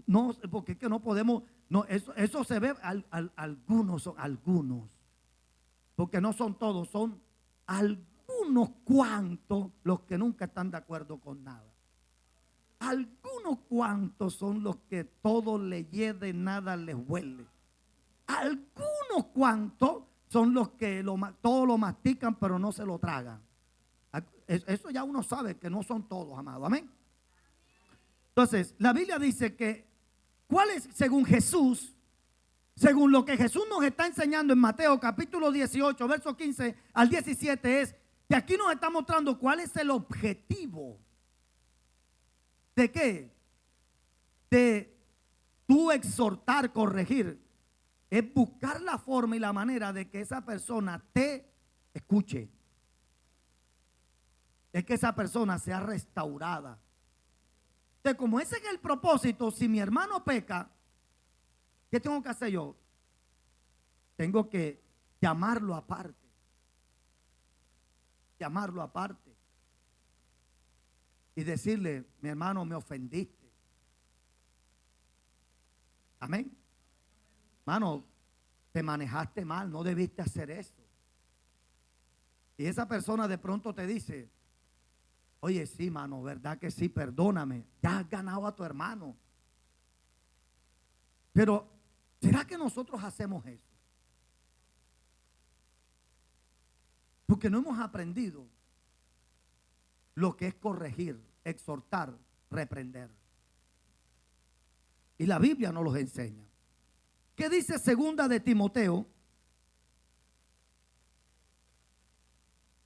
No, porque es que no podemos, no, eso se ve, algunos son algunos. Porque no son todos, son algunos cuantos los que nunca están de acuerdo con nada. Algunos cuantos son los que todo le hiede, nada les huele. Algunos cuantos son los que todo lo mastican pero no se lo tragan. Eso ya uno sabe que no son todos, amado. Amén. Entonces, la Biblia dice que, ¿cuál es, según Jesús, según lo que Jesús nos está enseñando en Mateo capítulo 18, verso 15 al 17, es que aquí nos está mostrando cuál es el objetivo de qué, de tú exhortar, corregir, es buscar la forma y la manera de que esa persona te escuche, es que esa persona sea restaurada. Entonces, como ese es el propósito, si mi hermano peca, ¿qué tengo que hacer yo? Tengo que llamarlo aparte. Llamarlo aparte. Y decirle, mi hermano, me ofendiste. Amén. Hermano, te manejaste mal, no debiste hacer eso. Y esa persona de pronto te dice, oye, sí, mano, ¿verdad que sí? Perdóname. Ya has ganado a tu hermano. Pero, ¿será que nosotros hacemos eso? Porque no hemos aprendido lo que es corregir, exhortar, reprender. Y la Biblia nos los enseña. ¿Qué dice segunda de Timoteo?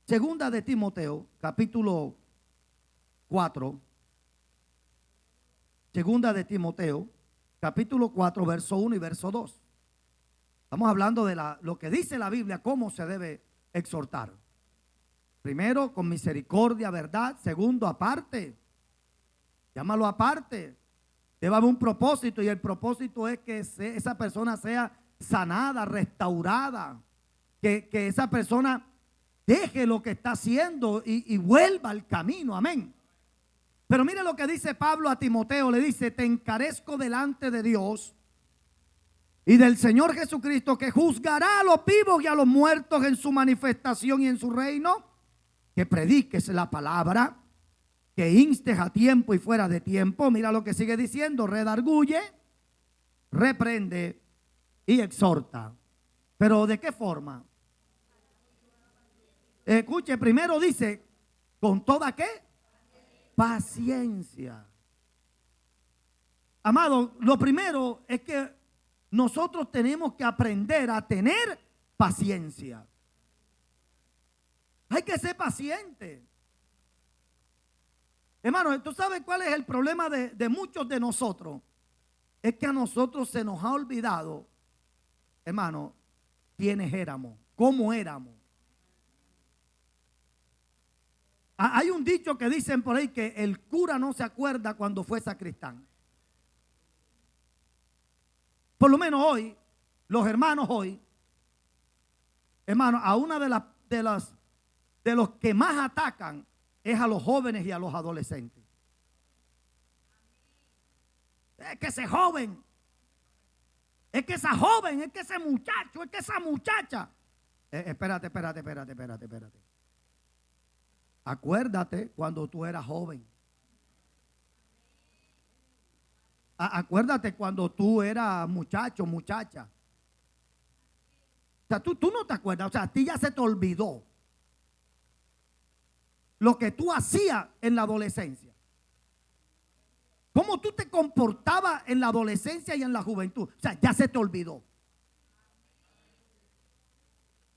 Segunda de Timoteo, capítulo 4. Segunda de Timoteo, capítulo 4, verso 1 y verso 2. Estamos hablando de lo que dice la Biblia, cómo se debe exhortar. Primero, con misericordia, verdad. Segundo, aparte. Llámalo aparte. Debe haber un propósito, y el propósito es que esa persona sea sanada, restaurada. Que esa persona deje lo que está haciendo y vuelva al camino. Amén. Pero mire lo que dice Pablo a Timoteo. Le dice, te encarezco delante de Dios y del Señor Jesucristo, que juzgará a los vivos y a los muertos en su manifestación y en su reino, que prediques la palabra, que instes a tiempo y fuera de tiempo. Mira lo que sigue diciendo, redarguye, reprende y exhorta. Pero ¿de qué forma? Escuche, primero dice, ¿con toda qué? Paciencia. Amado, lo primero es que nosotros tenemos que aprender a tener paciencia. Hay que ser paciente. Hermano, ¿tú sabes cuál es el problema de muchos de nosotros? Es que a nosotros se nos ha olvidado, hermano, quiénes éramos, cómo éramos. Hay un dicho que dicen por ahí que el cura no se acuerda cuando fue sacristán. Por lo menos hoy, los hermanos hoy, hermano, a una de los que más atacan es a los jóvenes y a los adolescentes. Es que ese joven, es que esa joven, es que ese muchacho, es que esa muchacha. Espérate. Acuérdate cuando tú eras joven. Acuérdate cuando tú eras muchacho, muchacha. O sea, tú no te acuerdas, o sea, a ti ya se te olvidó lo que tú hacías en la adolescencia. Cómo tú te comportabas en la adolescencia y en la juventud. O sea, ya se te olvidó. O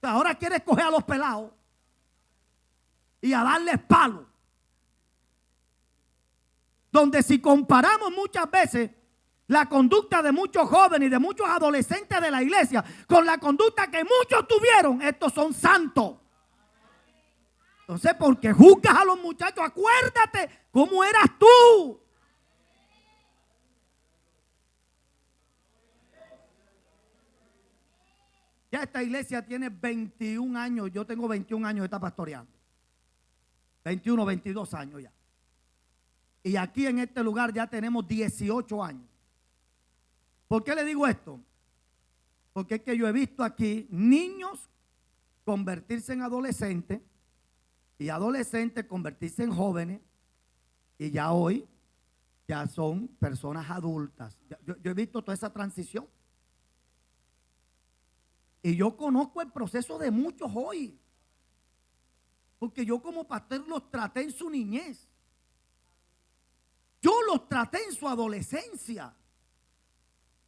sea, ahora quieres coger a los pelados y a darles palo. Donde si comparamos muchas veces la conducta de muchos jóvenes y de muchos adolescentes de la iglesia con la conducta que muchos tuvieron, estos son santos. Entonces, porque juzgas a los muchachos, acuérdate cómo eras tú. Ya esta iglesia tiene 21 años, yo tengo 21 años de estar pastoreando. 21, 22 años ya. Y aquí en este lugar ya tenemos 18 años. ¿Por qué le digo esto? Porque es que yo he visto aquí niños convertirse en adolescentes y adolescentes convertirse en jóvenes y ya hoy ya son personas adultas. Yo he visto toda esa transición. Y yo conozco el proceso de muchos hoy. Porque yo como pastor los traté en su niñez. Yo los traté en su adolescencia.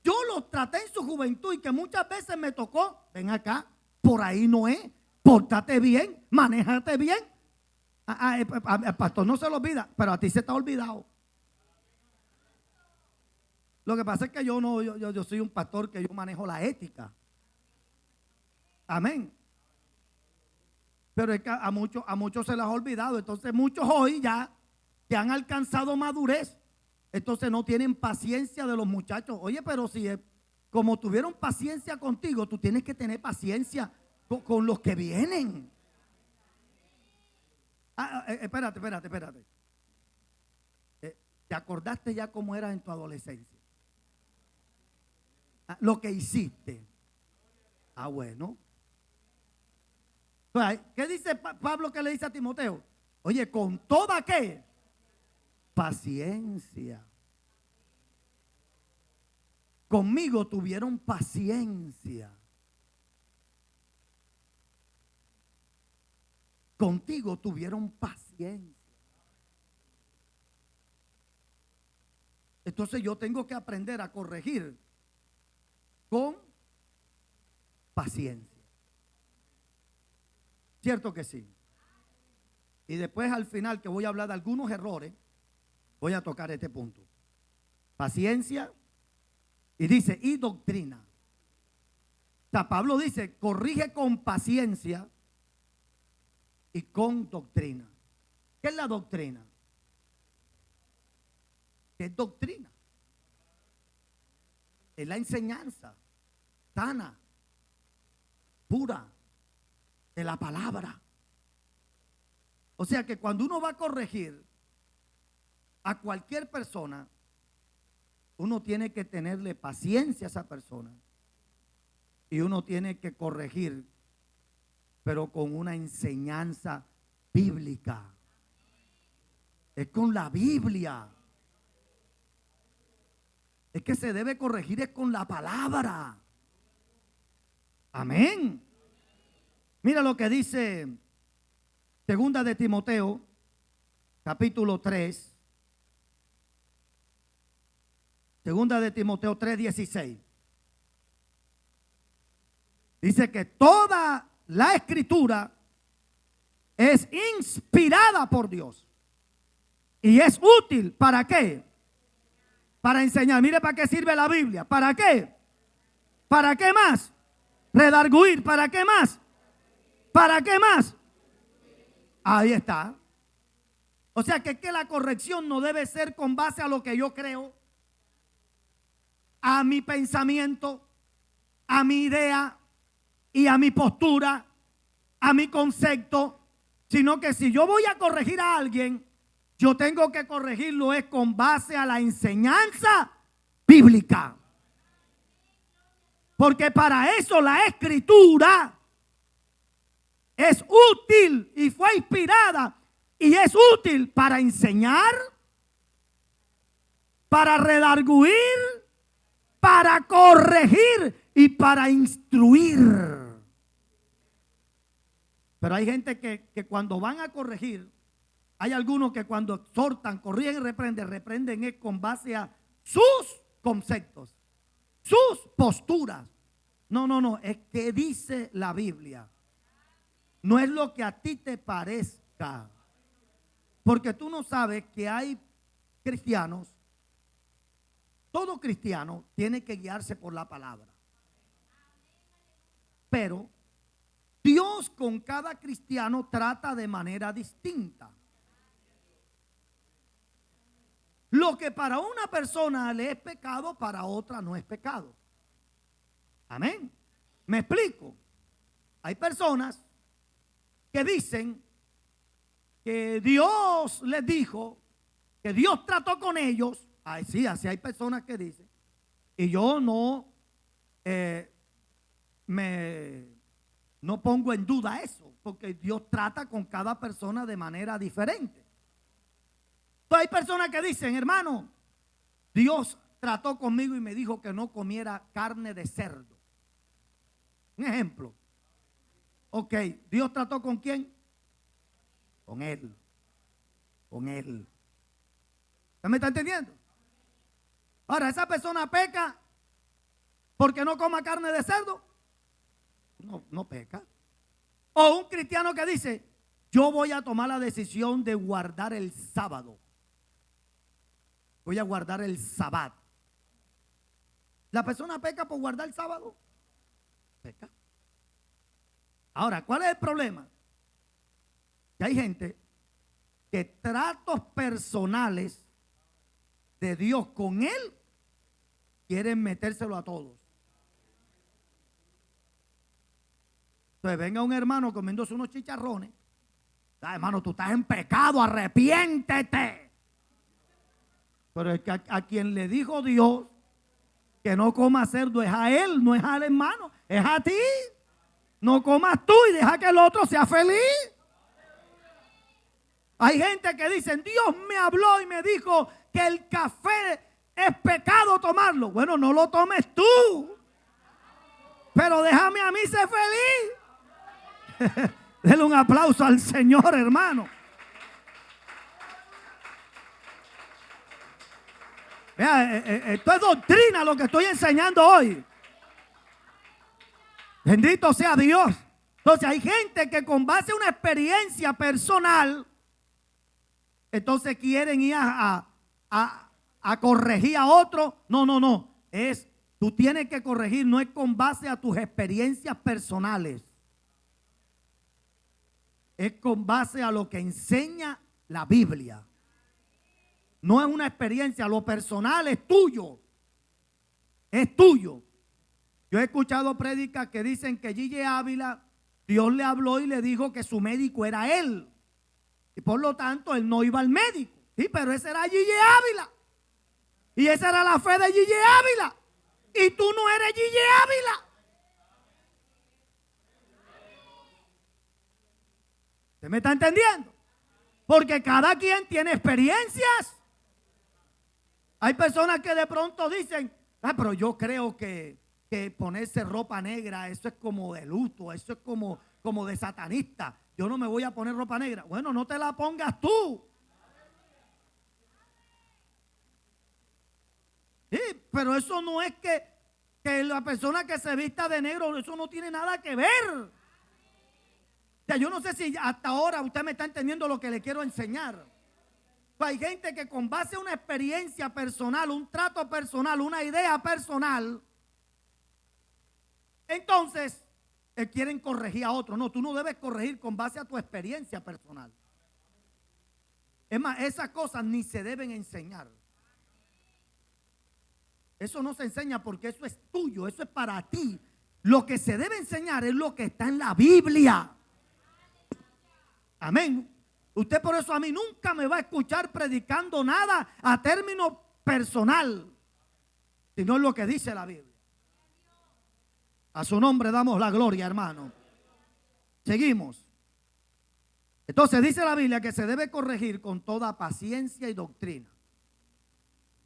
Yo los traté en su juventud y que muchas veces me tocó, ven acá, por ahí no es, pórtate bien, manéjate bien. Al pastor no se lo olvida, pero a ti se te ha olvidado. Lo que pasa es que yo soy un pastor que yo manejo la ética. Amén. Pero es que a muchos se les ha olvidado. Entonces muchos hoy ya que han alcanzado madurez, entonces no tienen paciencia de los muchachos. Oye, pero si como tuvieron paciencia contigo, tú tienes que tener paciencia con los que vienen. Espérate. ¿Te acordaste ya cómo eras en tu adolescencia? Lo que hiciste. Bueno. ¿Qué dice Pablo que le dice a Timoteo? Oye, con toda ¿qué? Paciencia. Conmigo tuvieron paciencia. Contigo tuvieron paciencia. Entonces yo tengo que aprender a corregir con paciencia. ¿Cierto que sí? Y después al final que voy a hablar de algunos errores, voy a tocar este punto. Paciencia y dice, y doctrina. O sea, Pablo dice, corrige con paciencia y con doctrina. ¿Qué es la doctrina? ¿Qué es doctrina? Es la enseñanza sana, pura, de la palabra. O sea que cuando uno va a corregir a cualquier persona, uno tiene que tenerle paciencia a esa persona y uno tiene que corregir, pero con una enseñanza bíblica. Es con la Biblia. Es que se debe corregir es con la palabra. Amén. Mira lo que dice Segunda de Timoteo, capítulo 3. Segunda de Timoteo 3:16. Dice que toda la escritura es inspirada por Dios y es útil. ¿Para qué? Para enseñar. Mire para qué sirve la Biblia. ¿Para qué? ¿Para qué más? Redarguir. ¿Para qué más? ¿Para qué más? Ahí está. O sea que la corrección no debe ser con base a lo que yo creo, a mi pensamiento, a mi idea y a mi postura, a mi concepto, sino que si yo voy a corregir a alguien, yo tengo que corregirlo es con base a la enseñanza bíblica. Porque para eso la escritura es útil y fue inspirada y es útil para enseñar, para redarguir, para corregir y para instruir. Pero hay gente que cuando van a corregir, hay algunos que cuando exhortan, corrigen y reprenden es con base a sus conceptos, sus posturas. No, es que dice la Biblia. No es lo que a ti te parezca. Porque tú no sabes que hay cristianos. Todo cristiano tiene que guiarse por la palabra. Pero Dios con cada cristiano trata de manera distinta. Lo que para una persona le es pecado, para otra no es pecado. Amén. ¿Me explico? Hay personas que dicen que Dios les dijo, que Dios trató con ellos. Ay, sí, así hay personas que dicen. Y yo no no pongo en duda eso, porque Dios trata con cada persona de manera diferente. Entonces hay personas que dicen, hermano, Dios trató conmigo y me dijo que no comiera carne de cerdo. Un ejemplo. Ok, ¿Dios trató con quién? Con él. Con él. ¿Usted me está entendiendo? Ahora, ¿esa persona peca porque no coma carne de cerdo? No peca. O un cristiano que dice, yo voy a tomar la decisión de guardar el sábado. Voy a guardar el sabbat. ¿La persona peca por guardar el sábado? Peca. Ahora, ¿cuál es el problema? Que hay gente que tratos personales de Dios con él quieren metérselo a todos. Entonces venga un hermano comiéndose unos chicharrones. Hermano, tú estás en pecado, arrepiéntete. Pero es que a quien le dijo Dios que no coma cerdo es a él, no es al hermano, es a ti. No comas tú y deja que el otro sea feliz. Hay gente que dice, Dios me habló y me dijo que el café es pecado tomarlo. Bueno, no lo tomes tú, pero déjame a mí ser feliz. Denle un aplauso al Señor, hermano. Vea, esto es doctrina lo que estoy enseñando hoy. Bendito sea Dios. Entonces hay gente que con base a una experiencia personal, entonces quieren ir a corregir a otro. No. Tú tienes que corregir, no es con base a tus experiencias personales. Es con base a lo que enseña la Biblia. No es una experiencia, lo personal es tuyo. Es tuyo. Yo he escuchado prédicas que dicen que Gigi Ávila, Dios le habló y le dijo que su médico era él. Y por lo tanto, él no iba al médico. Sí, pero ese era Gigi Ávila. Y esa era la fe de Gigi Ávila. Y tú no eres Gigi Ávila. ¿Usted me está entendiendo? Porque cada quien tiene experiencias. Hay personas que de pronto dicen, pero yo creo que que ponerse ropa negra, eso es como de luto, eso es como de satanista. Yo no me voy a poner ropa negra. Bueno, no te la pongas tú. Sí, pero eso no es que la persona que se vista de negro, eso no tiene nada que ver. O sea, yo no sé si hasta ahora usted me está entendiendo lo que le quiero enseñar. Hay gente que con base a una experiencia personal, un trato personal, una idea personal, entonces quieren corregir a otro. No, tú no debes corregir con base a tu experiencia personal. Es más, esas cosas ni se deben enseñar. Eso no se enseña porque eso es tuyo, eso es para ti. Lo que se debe enseñar es lo que está en la Biblia. Amén. Usted por eso a mí nunca me va a escuchar predicando nada a término personal, sino lo que dice la Biblia. A su nombre damos la gloria, hermano. Seguimos. Entonces dice la Biblia que se debe corregir con toda paciencia y doctrina.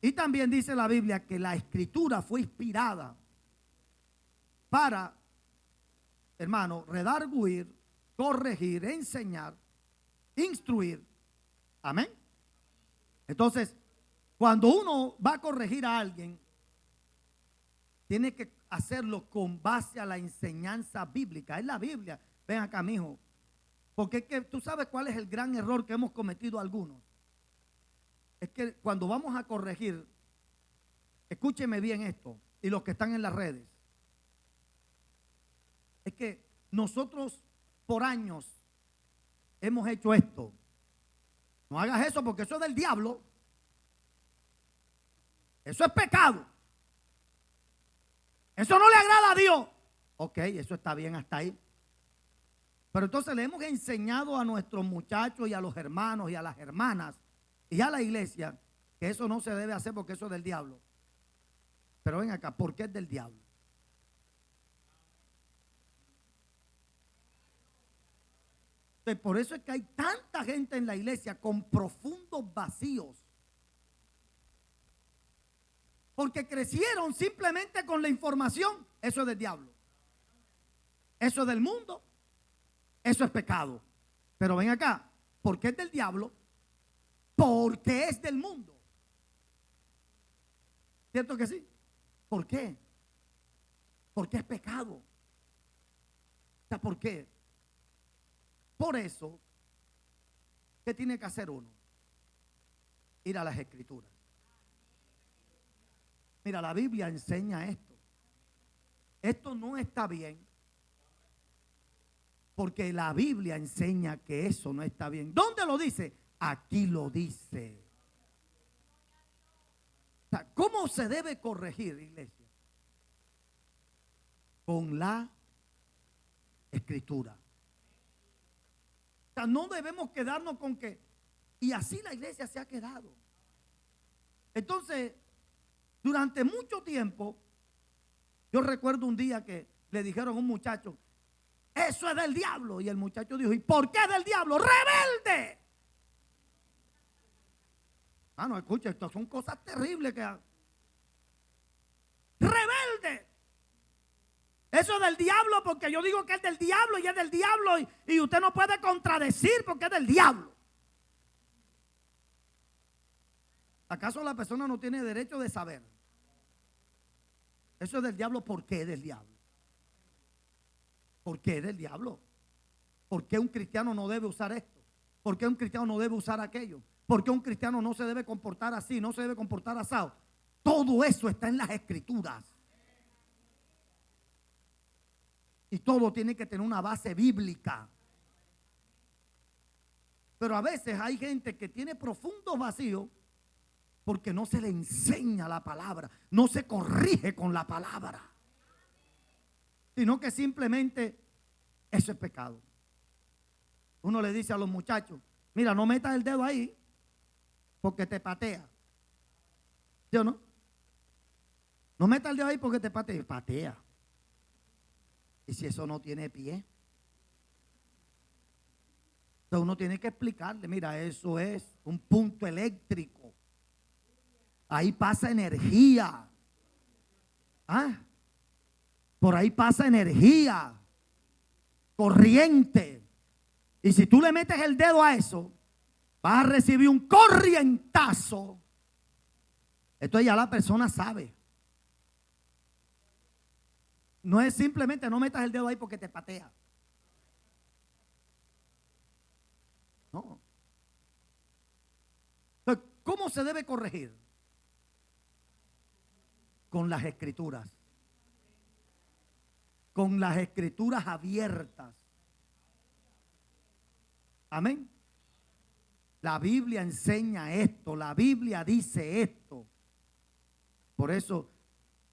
Y también dice la Biblia que la escritura fue inspirada para, hermano, redarguir, corregir, enseñar, instruir. Amén. Entonces, cuando uno va a corregir a alguien, tiene que hacerlo con base a la enseñanza bíblica. Es la Biblia. Ven acá, mijo. Porque es que tú sabes cuál es el gran error que hemos cometido algunos. Es que cuando vamos a corregir, escúcheme bien esto, y los que están en las redes, es que nosotros por años hemos hecho esto. No hagas eso porque eso es del diablo. Eso es pecado. Eso no le agrada a Dios. Ok, eso está bien hasta ahí. Pero entonces le hemos enseñado a nuestros muchachos y a los hermanos y a las hermanas y a la iglesia que eso no se debe hacer porque eso es del diablo. Pero ven acá, ¿por qué es del diablo? Entonces, por eso es que hay tanta gente en la iglesia con profundos vacíos. Porque crecieron simplemente con la información. Eso es del diablo. Eso es del mundo. Eso es pecado. Pero ven acá, ¿por qué es del diablo? Porque es del mundo. ¿Cierto que sí? ¿Por qué? Porque es pecado. O sea, ¿por qué? Por eso, ¿qué tiene que hacer uno? Ir a las escrituras. Mira, la Biblia enseña esto. Esto no está bien. Porque la Biblia enseña que eso no está bien. ¿Dónde lo dice? Aquí lo dice. O sea, ¿cómo se debe corregir, iglesia? Con la escritura. O sea, no debemos quedarnos con que, y así la iglesia se ha quedado. Entonces, durante mucho tiempo, yo recuerdo un día que le dijeron a un muchacho, eso es del diablo. Y el muchacho dijo, ¿y por qué es del diablo? ¡Rebelde! Ah, no, escucha, esto son cosas terribles que hagan. ¡Rebelde! Eso es del diablo porque yo digo que es del diablo y es del diablo y usted no puede contradecir porque es del diablo. ¿Acaso la persona no tiene derecho de saber? Eso es del diablo, ¿por qué es del diablo? ¿Por qué es del diablo? ¿Por qué un cristiano no debe usar esto? ¿Por qué un cristiano no debe usar aquello? ¿Por qué un cristiano no se debe comportar así, no se debe comportar asado? Todo eso está en las escrituras. Y todo tiene que tener una base bíblica. Pero a veces hay gente que tiene profundos vacíos porque no se le enseña la palabra, no se corrige con la palabra, sino que simplemente eso es pecado. Uno le dice a los muchachos, mira, no metas el dedo ahí porque te patea. ¿Sí o no? No metas el dedo ahí porque te patea. Patea. ¿Y si eso no tiene pie? Entonces uno tiene que explicarle, mira, eso es un punto eléctrico. Ahí pasa energía. ¿Ah? Por ahí pasa energía, corriente. Y si tú le metes el dedo a eso, vas a recibir un corrientazo. Entonces ya la persona sabe. No es simplemente no metas el dedo ahí porque te patea. No. Entonces, ¿cómo se debe corregir? Con las escrituras. Con las escrituras abiertas. Amén. La Biblia enseña esto, la Biblia dice esto. Por eso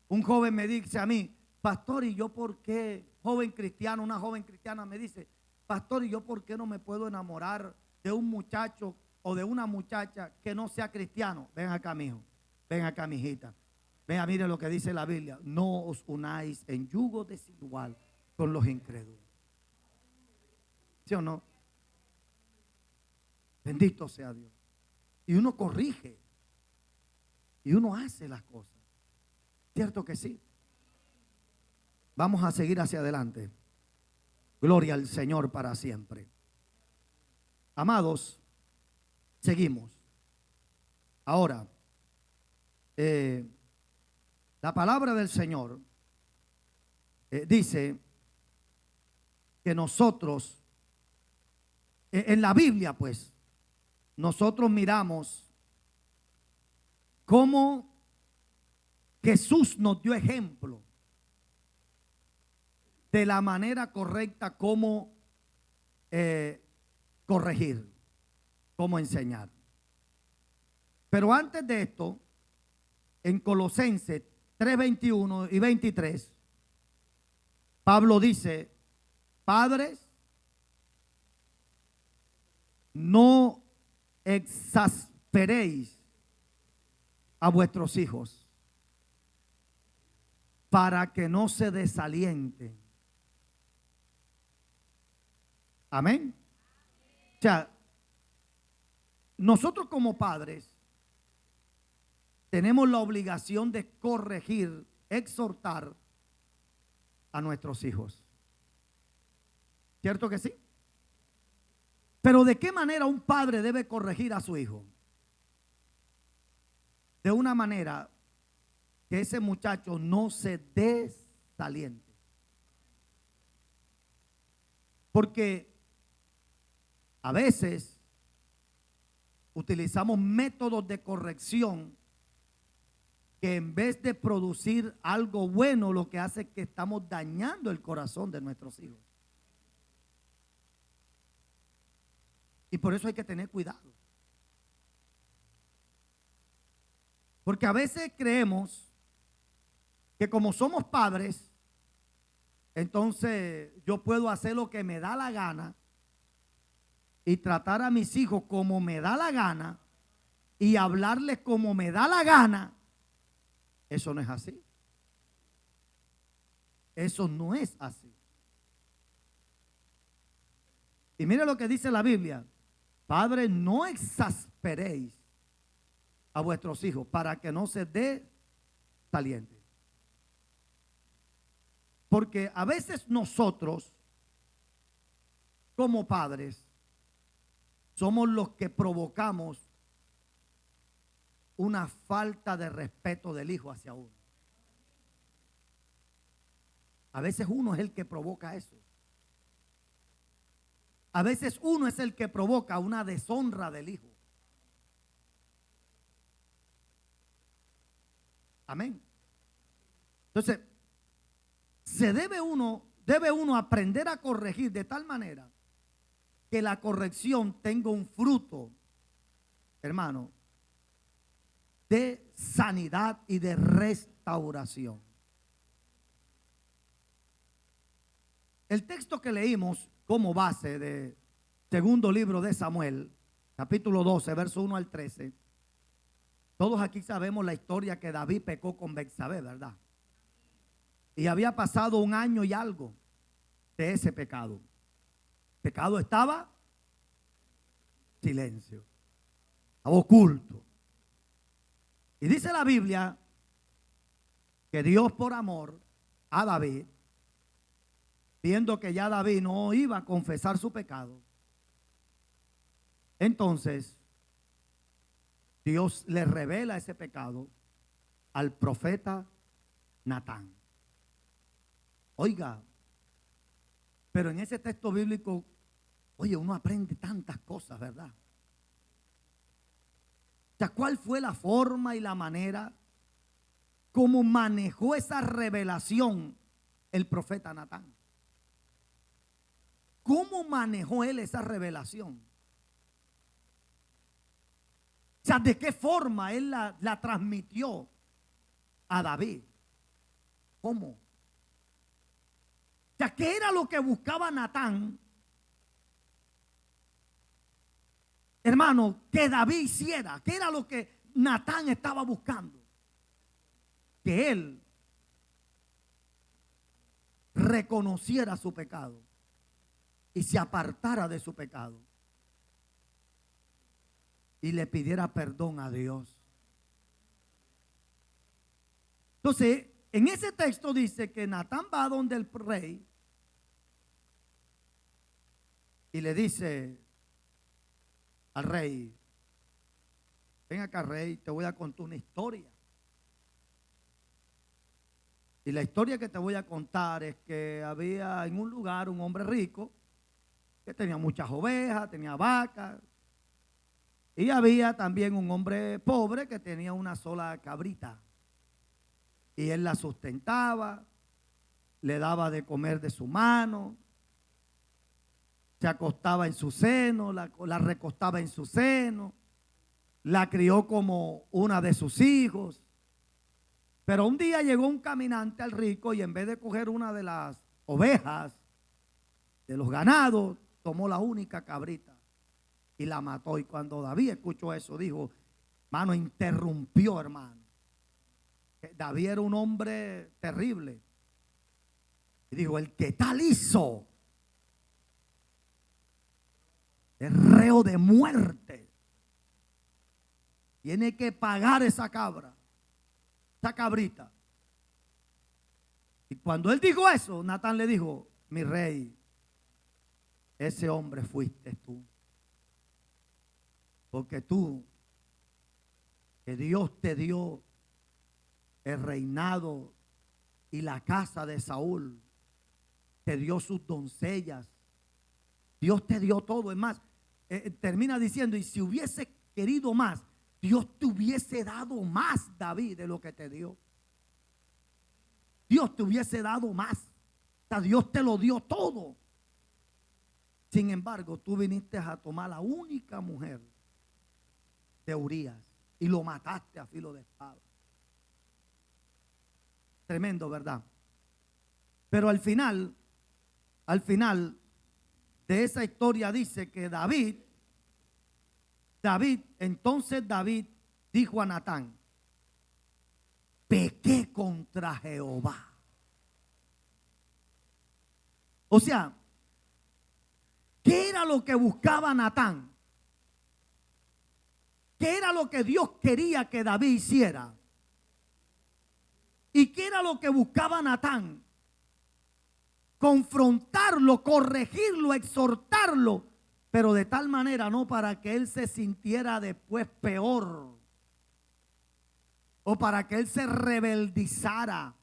un joven me dice a mí, pastor, ¿y yo por qué? Joven cristiano, una joven cristiana me dice, pastor, ¿y yo por qué no me puedo enamorar de un muchacho o de una muchacha que no sea cristiano? Ven acá, mijo, ven acá, mijita. Vea, mire lo que dice la Biblia. No os unáis en yugo desigual con los incrédulos. ¿Sí o no? Bendito sea Dios. Y uno corrige. Y uno hace las cosas. ¿Cierto que sí? Vamos a seguir hacia adelante. Gloria al Señor para siempre. Amados, seguimos. Ahora, la palabra del Señor dice que nosotros, en la Biblia pues, nosotros miramos cómo Jesús nos dio ejemplo de la manera correcta como corregir, cómo enseñar. Pero antes de esto, en Colosenses 3:21 y 23, Pablo dice, padres, no exasperéis a vuestros hijos para que no se desalienten. Amén. O sea, nosotros como padres tenemos la obligación de corregir, exhortar a nuestros hijos. ¿Cierto que sí? Pero ¿de qué manera un padre debe corregir a su hijo? De una manera que ese muchacho no se desaliente. Porque a veces utilizamos métodos de corrección que en vez de producir algo bueno, lo que hace es que estamos dañando el corazón de nuestros hijos. Y por eso hay que tener cuidado. Porque a veces creemos que como somos padres, entonces yo puedo hacer lo que me da la gana y tratar a mis hijos como me da la gana y hablarles como me da la gana. Eso no es así. Eso no es así. Y mire lo que dice la Biblia. Padres, no exasperéis a vuestros hijos para que no se desalienten. Porque a veces nosotros, como padres, somos los que provocamos una falta de respeto del hijo hacia uno. A veces uno es el que provoca eso. A veces uno es el que provoca una deshonra del hijo. Amén. Entonces, debe uno aprender a corregir de tal manera que la corrección tenga un fruto, hermano, de sanidad y de restauración. El texto que leímos como base de segundo libro de Samuel, capítulo 12, verso 1 al 13. Todos aquí sabemos la historia que David pecó con Betsabé, ¿verdad? Y había pasado un año y algo de ese pecado. El pecado estaba silencio, estaba oculto. Y dice la Biblia que Dios por amor a David viendo que ya David no iba a confesar su pecado, entonces Dios le revela ese pecado al profeta Natán. Oiga, pero en ese texto bíblico, oye, uno aprende tantas cosas, ¿verdad? O sea, ¿cuál fue la forma y la manera cómo manejó esa revelación el profeta Natán? ¿Cómo manejó él esa revelación? O sea, ¿de qué forma él la transmitió a David? ¿Cómo? O sea, ¿qué era lo que buscaba Natán? Hermano, que David hiciera. ¿Qué era lo que Natán estaba buscando? Que él reconociera su pecado y se apartara de su pecado y le pidiera perdón a Dios. Entonces, en ese texto dice que Natán va donde el rey y le dice al rey: ven acá, rey, te voy a contar una historia. Y la historia que te voy a contar es que había en un lugar un hombre rico que tenía muchas ovejas, tenía vacas. Y había también un hombre pobre que tenía una sola cabrita. Y él la sustentaba, le daba de comer de su mano, se acostaba en su seno, la recostaba en su seno, la crió como una de sus hijos. Pero un día llegó un caminante al rico y en vez de coger una de las ovejas de los ganados, tomó la única cabrita y la mató. Y cuando David escuchó eso, dijo, mano, interrumpió, hermano. David era un hombre terrible. Y dijo, el que tal hizo es reo de muerte. Tiene que pagar esa cabra, esa cabrita. Y cuando él dijo eso, Natán le dijo, mi rey, ese hombre fuiste tú. Porque tú, que Dios te dio el reinado y la casa de Saúl, te dio sus doncellas, Dios te dio todo. Es más, termina diciendo, y si hubiese querido más, Dios te hubiese dado más, David, de lo que te dio. Dios te hubiese dado más. O sea, Dios te lo dio todo. Sin embargo, tú viniste a tomar la única mujer de Urías y lo mataste a filo de espada. Tremendo, ¿verdad? Pero al final de esa historia dice que entonces David dijo a Natán, pequé contra Jehová. O sea, ¿qué era lo que buscaba Natán? ¿Qué era lo que Dios quería que David hiciera? ¿Y qué era lo que buscaba Natán? Confrontarlo, corregirlo, exhortarlo, pero de tal manera no para que él se sintiera después peor o para que él se rebeldizara.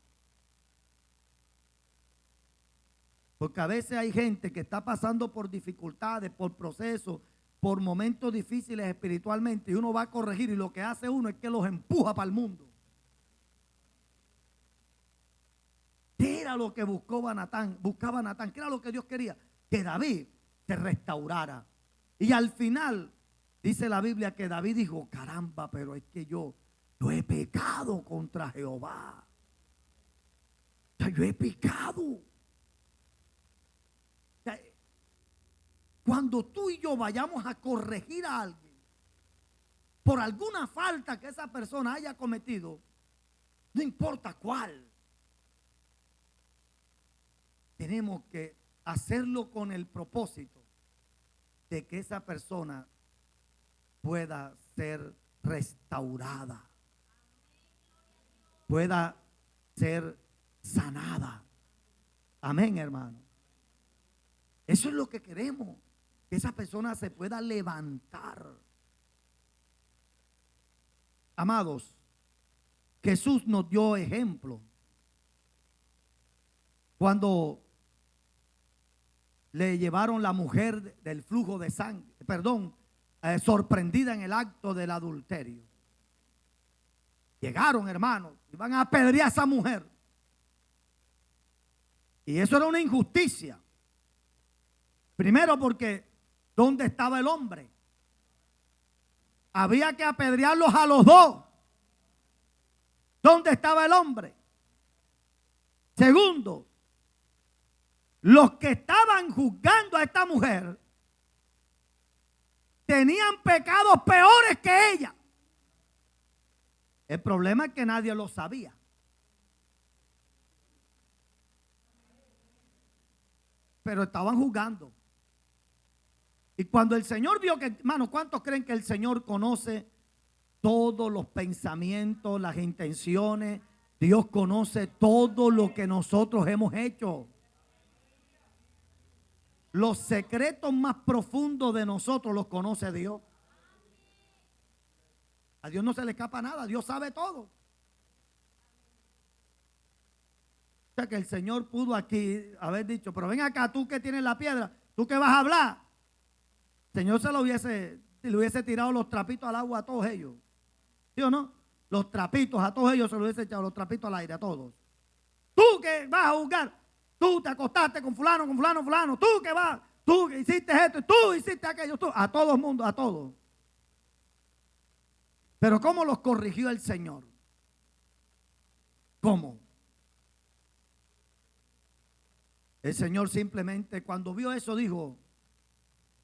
Porque a veces hay gente que está pasando por dificultades, por procesos, por momentos difíciles espiritualmente, y uno va a corregir y lo que hace uno es que los empuja para el mundo. ¿Qué era lo que buscaba Natán? ¿Qué era lo que Dios quería? Que David se restaurara. Y al final dice la Biblia que David dijo, caramba, pero es que yo he pecado contra Jehová. O sea, yo he pecado. Cuando tú y yo vayamos a corregir a alguien por alguna falta que esa persona haya cometido, no importa cuál, tenemos que hacerlo con el propósito de que esa persona pueda ser restaurada, pueda ser sanada. Amén, hermano. Eso es lo que queremos, que esa persona se pueda levantar. Amados, Jesús nos dio ejemplo. Cuando le llevaron la mujer del flujo de sangre, sorprendida en el acto del adulterio. Llegaron, hermanos, y van a apedrear a esa mujer. Y eso era una injusticia. Primero porque, ¿dónde estaba el hombre? Había que apedrearlos a los dos. ¿Dónde estaba el hombre? Segundo, los que estaban juzgando a esta mujer tenían pecados peores que ella. El problema es que nadie lo sabía. Pero estaban juzgando. Y cuando el Señor vio que, hermano, ¿cuántos creen que el Señor conoce todos los pensamientos, las intenciones? Dios conoce todo lo que nosotros hemos hecho. Los secretos más profundos de nosotros los conoce Dios. A Dios no se le escapa nada, Dios sabe todo. O sea que el Señor pudo aquí haber dicho, pero ven acá, tú que tienes la piedra, tú que vas a hablar. El Señor le hubiese tirado los trapitos al agua a todos ellos. ¿Sí o no? Los trapitos a todos ellos se los hubiese echado, los trapitos al aire a todos. Tú que vas a juzgar, tú te acostaste con fulano, tú que vas, tú que hiciste esto, tú hiciste aquello, tú, a todo el mundo, a todos. Pero ¿cómo los corrigió el Señor? ¿Cómo? El Señor simplemente cuando vio eso dijo,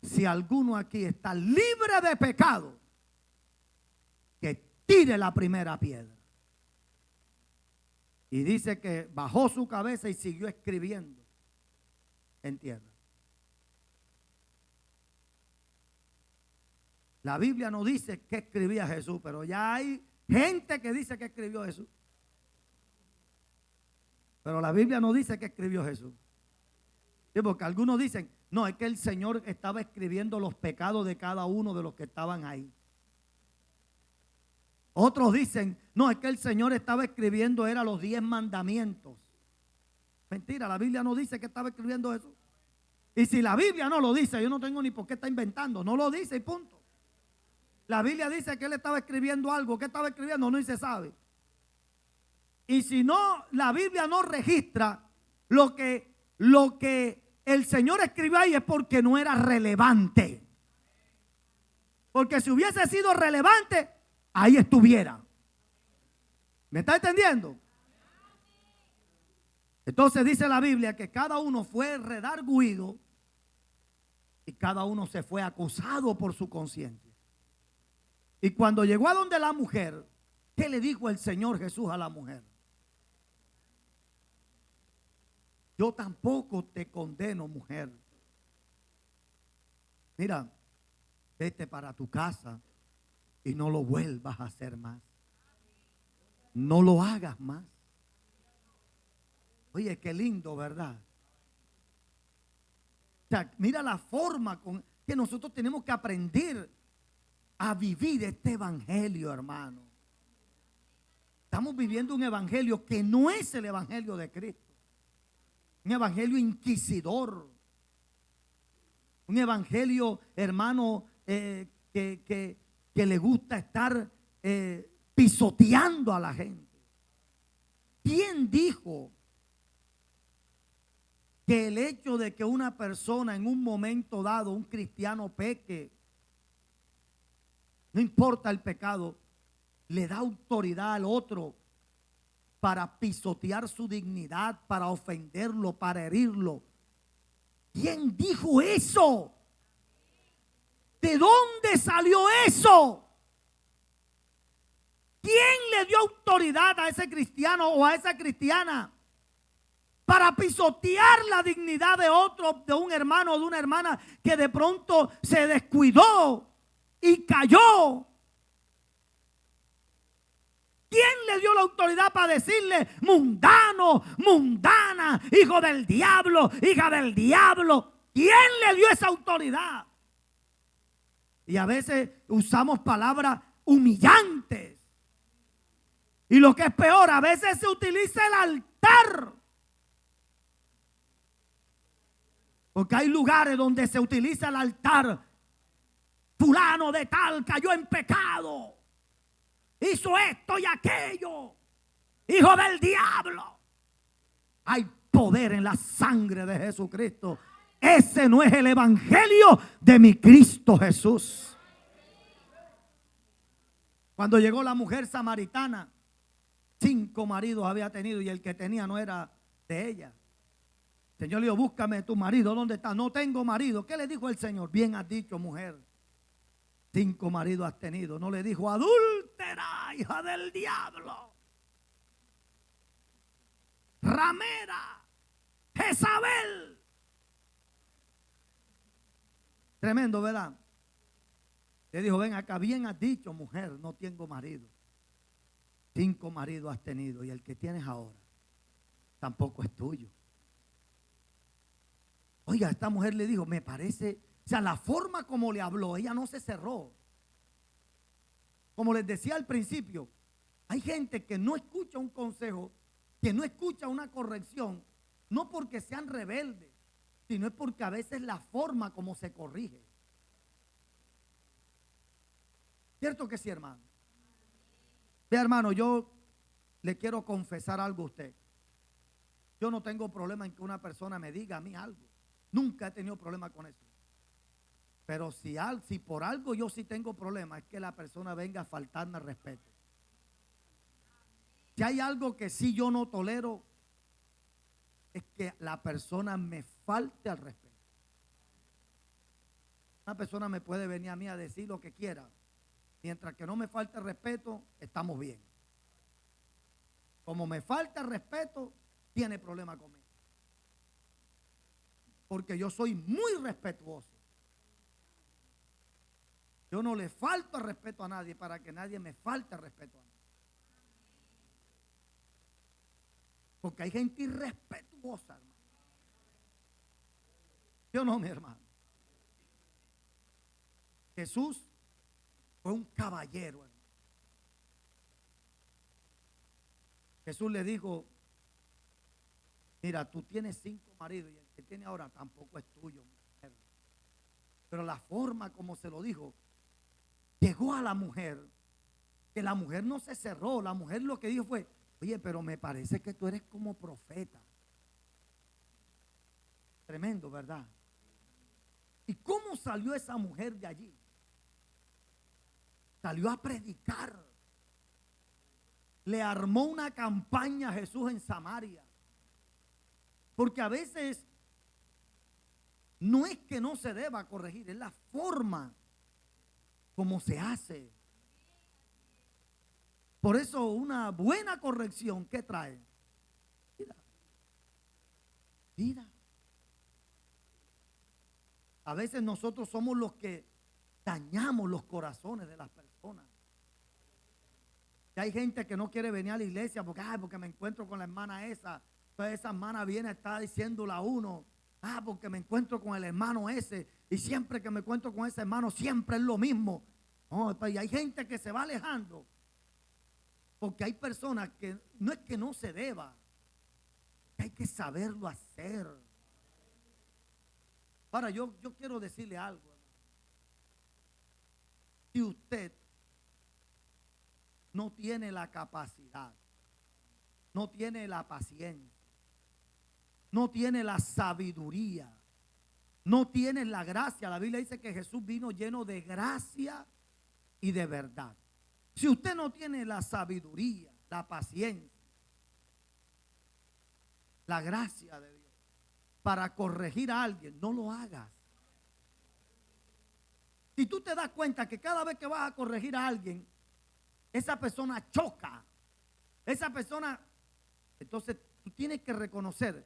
si alguno aquí está libre de pecado, que tire la primera piedra. Y dice que bajó su cabeza y siguió escribiendo en tierra. La Biblia no dice que escribía Jesús, pero ya hay gente que dice que escribió Jesús. Pero la Biblia no dice que escribió Jesús. Sí, porque algunos dicen, no, es que el Señor estaba escribiendo los pecados de cada uno de los que estaban ahí. Otros dicen, no, es que el Señor estaba escribiendo, era los 10 mandamientos. Mentira, la Biblia no dice que estaba escribiendo eso. Y si la Biblia no lo dice, yo no tengo ni por qué está inventando, no lo dice y punto. La Biblia dice que él estaba escribiendo algo, ¿qué estaba escribiendo? No se sabe. Y si no, la Biblia no registra lo que el Señor escribió ahí es porque no era relevante. Porque si hubiese sido relevante, ahí estuviera. ¿Me está entendiendo? Entonces dice la Biblia que cada uno fue redarguido y cada uno se fue acusado por su conciencia. Y cuando llegó a donde la mujer, ¿qué le dijo el Señor Jesús a la mujer? Yo tampoco te condeno, mujer. Mira, vete para tu casa y no lo vuelvas a hacer más. No lo hagas más. Oye, qué lindo, ¿verdad? O sea, mira la forma con que nosotros tenemos que aprender a vivir este evangelio, hermano. Estamos viviendo un evangelio que no es el evangelio de Cristo. Un evangelio inquisidor. Un evangelio, hermano, que le gusta estar pisoteando a la gente. ¿Quién dijo que el hecho de que una persona en un momento dado, un cristiano peque, no importa el pecado, le da autoridad al otro para pisotear su dignidad, para ofenderlo, para herirlo? ¿Quién dijo eso? ¿De dónde salió eso? ¿Quién le dio autoridad a ese cristiano o a esa cristiana para pisotear la dignidad de otro, de un hermano o de una hermana que de pronto se descuidó y cayó? ¿Quién le dio la autoridad para decirle mundano, mundana, hijo del diablo, hija del diablo? ¿Quién le dio esa autoridad? Y a veces usamos palabras humillantes. Y lo que es peor, a veces se utiliza el altar. Porque hay lugares donde se utiliza el altar. Fulano de tal cayó en pecado. Hizo esto y aquello. Hijo del diablo. Hay poder en la sangre de Jesucristo. Ese no es el evangelio de mi Cristo Jesús. Cuando llegó la mujer samaritana, 5 maridos había tenido y el que tenía no era de ella. El Señor le dijo, búscame tu marido, ¿dónde está? No tengo marido. ¿Qué le dijo el Señor? Bien has dicho, mujer. 5 maridos has tenido. No le dijo, adúltera, hija del diablo. Ramera, Jezabel. Tremendo, ¿verdad? Le dijo, ven acá, bien has dicho, mujer, no tengo marido. 5 maridos has tenido y el que tienes ahora tampoco es tuyo. Oiga, esta mujer le dijo, me parece, o sea, la forma como le habló, ella no se cerró. Como les decía al principio, hay gente que no escucha un consejo, que no escucha una corrección, no porque sean rebeldes, sino es porque a veces la forma como se corrige. ¿Cierto que sí, hermano? Vea, hermano, yo le quiero confesar algo a usted. Yo no tengo problema en que una persona me diga a mí algo. Nunca he tenido problema con eso. Pero si por algo yo sí tengo problema, es que la persona venga a faltarme al respeto. Si hay algo que sí yo no tolero, es que la persona me falte al respeto. Una persona me puede venir a mí a decir lo que quiera. Mientras que no me falte el respeto, estamos bien. Como me falta el respeto, tiene problema conmigo. Porque yo soy muy respetuoso. Yo no le falto el respeto a nadie para que nadie me falte el respeto a mí. Porque hay gente irrespetuosa, hermano. Yo no, mi hermano. Jesús fue un caballero, hermano. Jesús le dijo, mira, tú tienes 5 maridos y el que tiene ahora tampoco es tuyo, mujer. Pero la forma como se lo dijo, llegó a la mujer, que la mujer no se cerró. La mujer lo que dijo fue, oye, pero me parece que tú eres como profeta. Tremendo, ¿verdad? ¿Y cómo salió esa mujer de allí? Salió a predicar. Le armó una campaña a Jesús en Samaria. Porque a veces no es que no se deba corregir, es la forma como se hace. Por eso una buena corrección, ¿qué trae? Vida. Vida. A veces nosotros somos los que dañamos los corazones de las personas. Y hay gente que no quiere venir a la iglesia porque me encuentro con la hermana esa. Entonces esa hermana viene a estar diciéndole a uno, porque me encuentro con el hermano ese. Y siempre que me encuentro con ese hermano, siempre es lo mismo. Y hay gente que se va alejando. Porque hay personas que no es que no se deba, que hay que saberlo hacer. Ahora yo quiero decirle algo. Si usted no tiene la capacidad, no tiene la paciencia, no tiene la sabiduría, no tiene la gracia. La Biblia dice que Jesús vino lleno de gracia y de verdad. Si usted no tiene la sabiduría, la paciencia, la gracia de Dios para corregir a alguien, no lo hagas. Si tú te das cuenta que cada vez que vas a corregir a alguien, esa persona choca, esa persona, entonces tú tienes que reconocer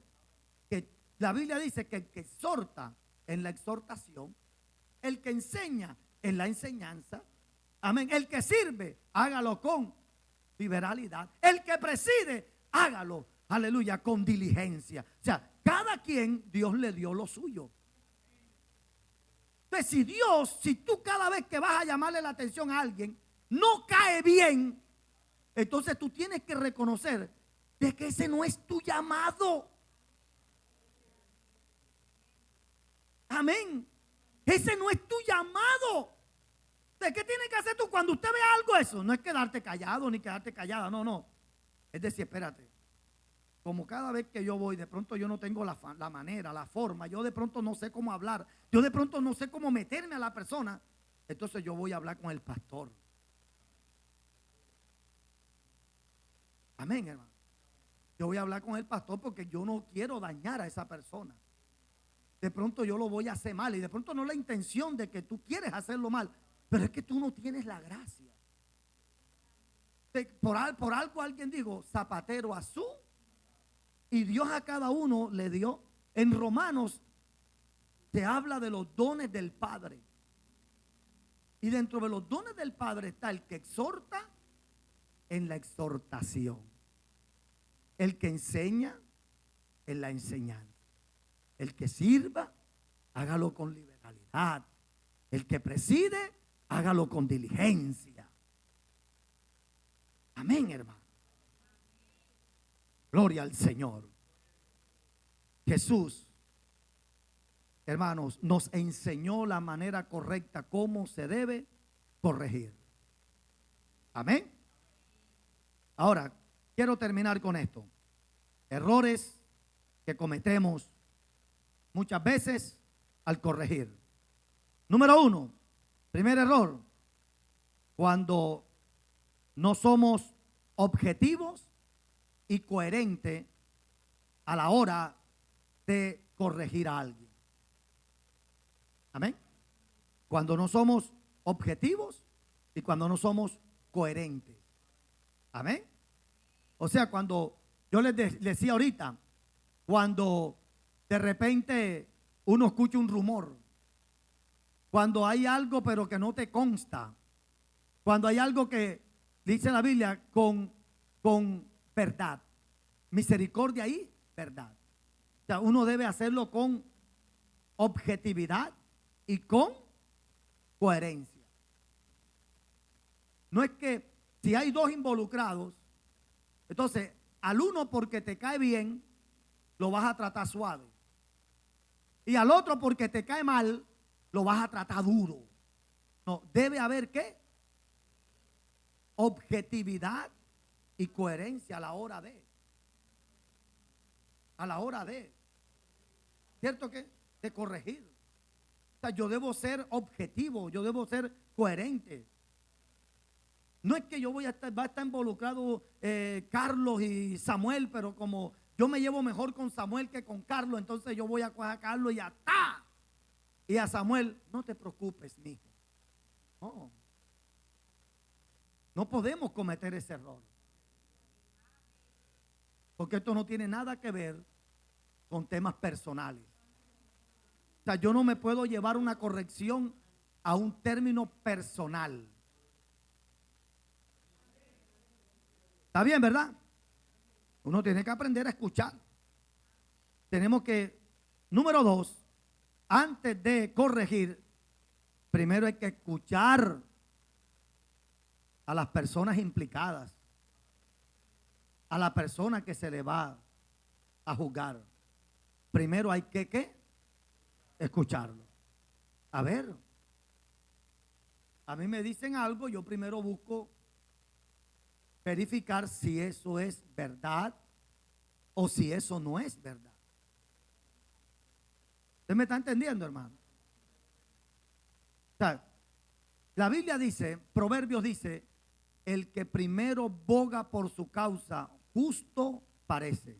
que la Biblia dice que el que exhorta en la exhortación, el que enseña en la enseñanza, amén, el que sirve, hágalo con liberalidad, el que preside, hágalo, aleluya, con diligencia. O sea, cada quien Dios le dio lo suyo. Entonces, si tú cada vez que vas a llamarle la atención a alguien, no cae bien, entonces tú tienes que reconocer de que ese no es tu llamado. Amén. Ese no es tu llamado. ¿De qué tienes que hacer tú cuando usted ve algo eso? No es quedarte callado ni quedarte callada, no. Es decir, espérate. Como cada vez que yo voy, de pronto yo no tengo la manera, la forma, yo de pronto no sé cómo hablar, yo de pronto no sé cómo meterme a la persona, entonces yo voy a hablar con el pastor. Amén, hermano. Yo voy a hablar con el pastor porque yo no quiero dañar a esa persona. De pronto yo lo voy a hacer mal y de pronto no es la intención de que tú quieres hacerlo mal, pero es que tú no tienes la gracia. Por algo alguien dijo, zapatero a su, y Dios a cada uno le dio. En Romanos se habla de los dones del Padre. Y dentro de los dones del Padre está el que exhorta en la exhortación, el que enseña en la enseñanza, el que sirva, hágalo con liberalidad, el que preside, hágalo con diligencia. Amén, hermano. Gloria al Señor. Jesús, hermanos, nos enseñó la manera correcta cómo se debe corregir. Amén. Ahora, quiero terminar con esto. Errores que cometemos muchas veces al corregir. Número 1, primer error, cuando no somos objetivos y coherentes a la hora de corregir a alguien. Amén. Cuando no somos objetivos y cuando no somos coherentes. Amén. O sea, cuando yo les decía ahorita, cuando de repente uno escucha un rumor, cuando hay algo pero que no te consta, cuando hay algo que dice la Biblia con verdad, misericordia y verdad. O sea, uno debe hacerlo con objetividad y con coherencia. No es que si hay dos involucrados, entonces al uno porque te cae bien, lo vas a tratar suave. Y al otro porque te cae mal, lo vas a tratar duro. No, debe haber ¿qué? Objetividad y coherencia a la hora de. ¿Cierto que? De corregir. O sea, yo debo ser objetivo, yo debo ser coherente. No es que yo va a estar involucrado Carlos y Samuel, pero como yo me llevo mejor con Samuel que con Carlos, entonces yo voy a coger a Carlos y ya está. Y a Samuel, no te preocupes, mijo. No. No podemos cometer ese error. Porque esto no tiene nada que ver con temas personales. O sea, yo no me puedo llevar una corrección a un término personal. ¿Está bien, verdad? Uno tiene que aprender a escuchar. Tenemos que, número 2, antes de corregir, primero hay que escuchar a las personas implicadas, a la persona que se le va a juzgar. Primero hay que ¿qué? Escucharlo. A ver, a mí me dicen algo, yo primero busco verificar si eso es verdad o si eso no es verdad. ¿Usted me está entendiendo, hermano? O sea, la Biblia dice, Proverbios dice, el que primero boga por su causa, justo parece.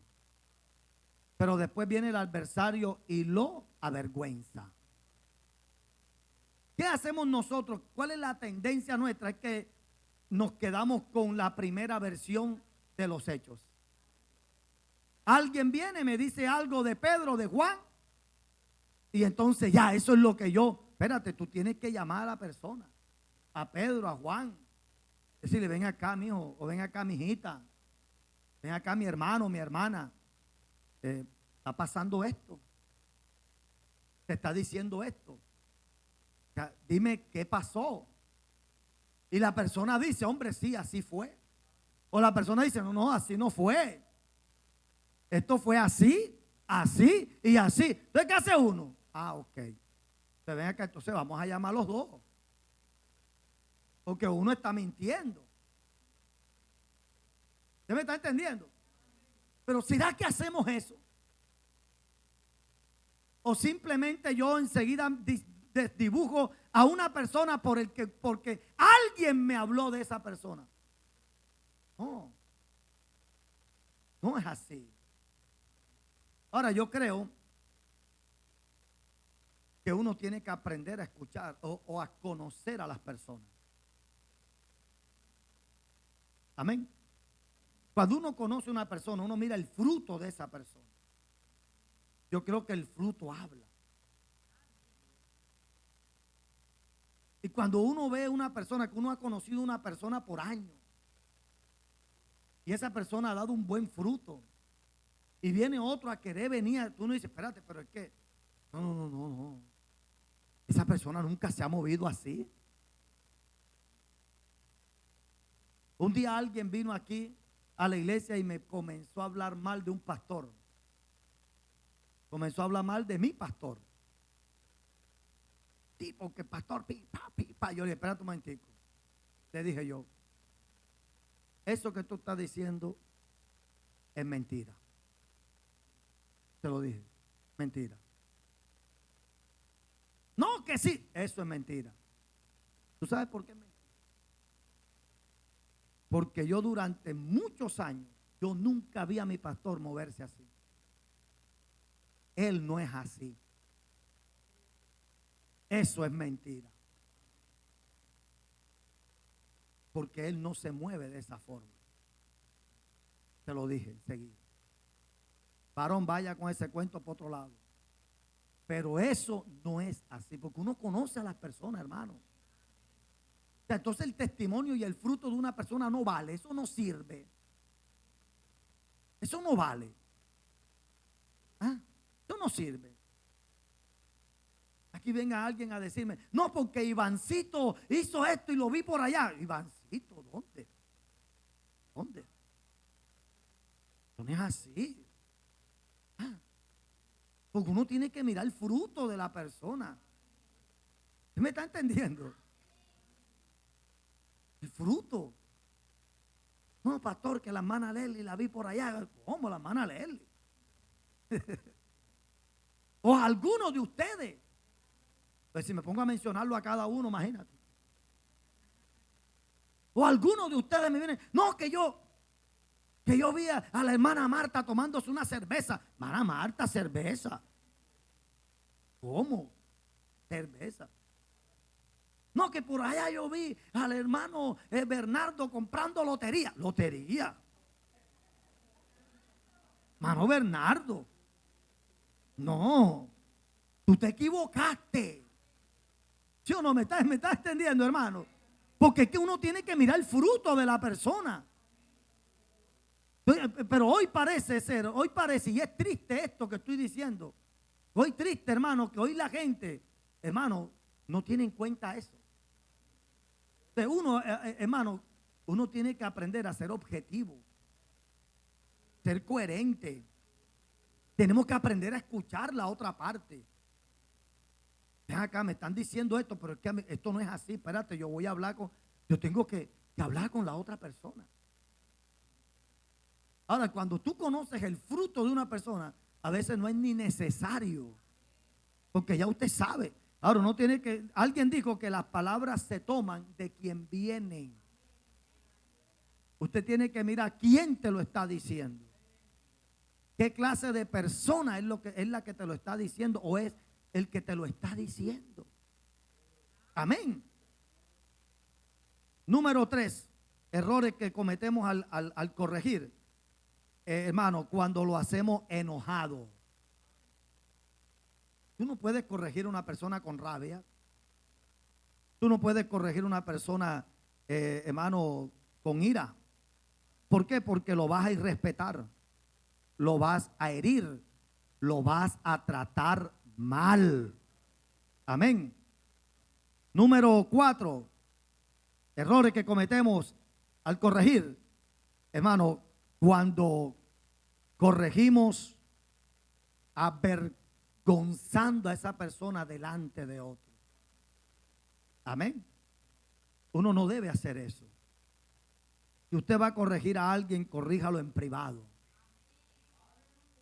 Pero después viene el adversario y lo avergüenza. ¿Qué hacemos nosotros? ¿Cuál es la tendencia nuestra? Es que nos quedamos con la primera versión de los hechos. Alguien viene, me dice algo de Pedro, de Juan, y entonces ya, eso es lo que yo, espérate, tú tienes que llamar a la persona, a Pedro, a Juan, decirle, ven acá, mijo, o ven acá, mijita, ven acá, mi hermano, mi hermana, está pasando esto, te está diciendo esto. sea, dime qué pasó. Y la persona dice, hombre, sí, así fue. O la persona dice, no, no, así no fue. Esto fue así, así y así. Entonces, ¿qué hace uno? Ah, ok. Entonces, ven acá, entonces vamos a llamar a los dos. Porque uno está mintiendo. ¿Usted me está entendiendo? Pero ¿será que hacemos eso? O simplemente yo enseguida dibujo a una persona porque alguien me habló de esa persona. No, no es así. Ahora yo creo que uno tiene que aprender a escuchar o a conocer a las personas. Amén. Cuando uno conoce a una persona, uno mira el fruto de esa persona. Yo creo que el fruto habla. Y cuando uno ve a una persona, que uno ha conocido a una persona por años, y esa persona ha dado un buen fruto, y viene otro a querer venir, uno dice, espérate, pero es que, no. Esa persona nunca se ha movido así. Un día alguien vino aquí a la iglesia y me comenzó a hablar mal de un pastor. Comenzó a hablar mal de mi pastor. Tipo que pastor, pipa. Yo le dije, espérate un momentico. Le dije yo, eso que tú estás diciendo es mentira. Te lo dije, mentira. No, que sí, eso es mentira. ¿Tú sabes por qué es mentira? Porque yo durante muchos años, yo nunca vi a mi pastor moverse así. Él no es así. Eso es mentira. Porque él no se mueve de esa forma. Te lo dije enseguida. Varón, vaya con ese cuento por otro lado. Pero eso no es así, porque uno conoce a las personas, hermano. O sea, entonces el testimonio y el fruto de una persona no vale, eso no sirve. Eso no vale. ¿Ah? Eso no sirve. Aquí venga alguien a decirme, no, porque Ivancito hizo esto y lo vi por allá. Ivancito, ¿dónde? ¿Dónde? No es así. Ah, porque uno tiene que mirar el fruto de la persona. ¿Usted me está entendiendo? El fruto. No, pastor, que la hermana Lely la vi por allá. ¿Cómo la hermana Lely? O algunos de ustedes. Pues si me pongo a mencionarlo a cada uno, imagínate. O algunos de ustedes me vienen, no, que yo vi a la hermana Marta tomándose una cerveza. Hermana Marta, cerveza. ¿Cómo? Cerveza. No, que por allá yo vi al hermano Bernardo comprando lotería. Lotería. Hermano Bernardo. No. Tú te equivocaste. ¿Sí o no? ¿Me estás entendiendo, hermano? Porque es que uno tiene que mirar el fruto de la persona. Pero hoy parece, y es triste esto que estoy diciendo. Hoy triste, hermano, que hoy la gente, hermano, no tiene en cuenta eso. Entonces uno, hermano, uno tiene que aprender a ser objetivo, ser coherente. Tenemos que aprender a escuchar la otra parte. Ven acá, me están diciendo esto, pero es que esto no es así. Espérate, yo tengo que hablar con la otra persona. Ahora, cuando tú conoces el fruto de una persona, a veces no es ni necesario, porque ya usted sabe. Ahora, uno tiene que, alguien dijo que las palabras se toman de quien vienen. Usted tiene que mirar quién te lo está diciendo. ¿Qué clase de persona es la que te lo está diciendo o es el que te lo está diciendo? Amén. Número 3, errores que cometemos al corregir. Hermano, cuando lo hacemos enojado. Tú no puedes corregir a una persona con rabia. Tú no puedes corregir a una persona, hermano, con ira. ¿Por qué? Porque lo vas a irrespetar, lo vas a herir, lo vas a tratar mal. Amén. Número 4, errores que cometemos al corregir. Hermano, cuando corregimos avergonzando a esa persona delante de otro. Amén. Uno no debe hacer eso. Si usted va a corregir a alguien, corríjalo en privado.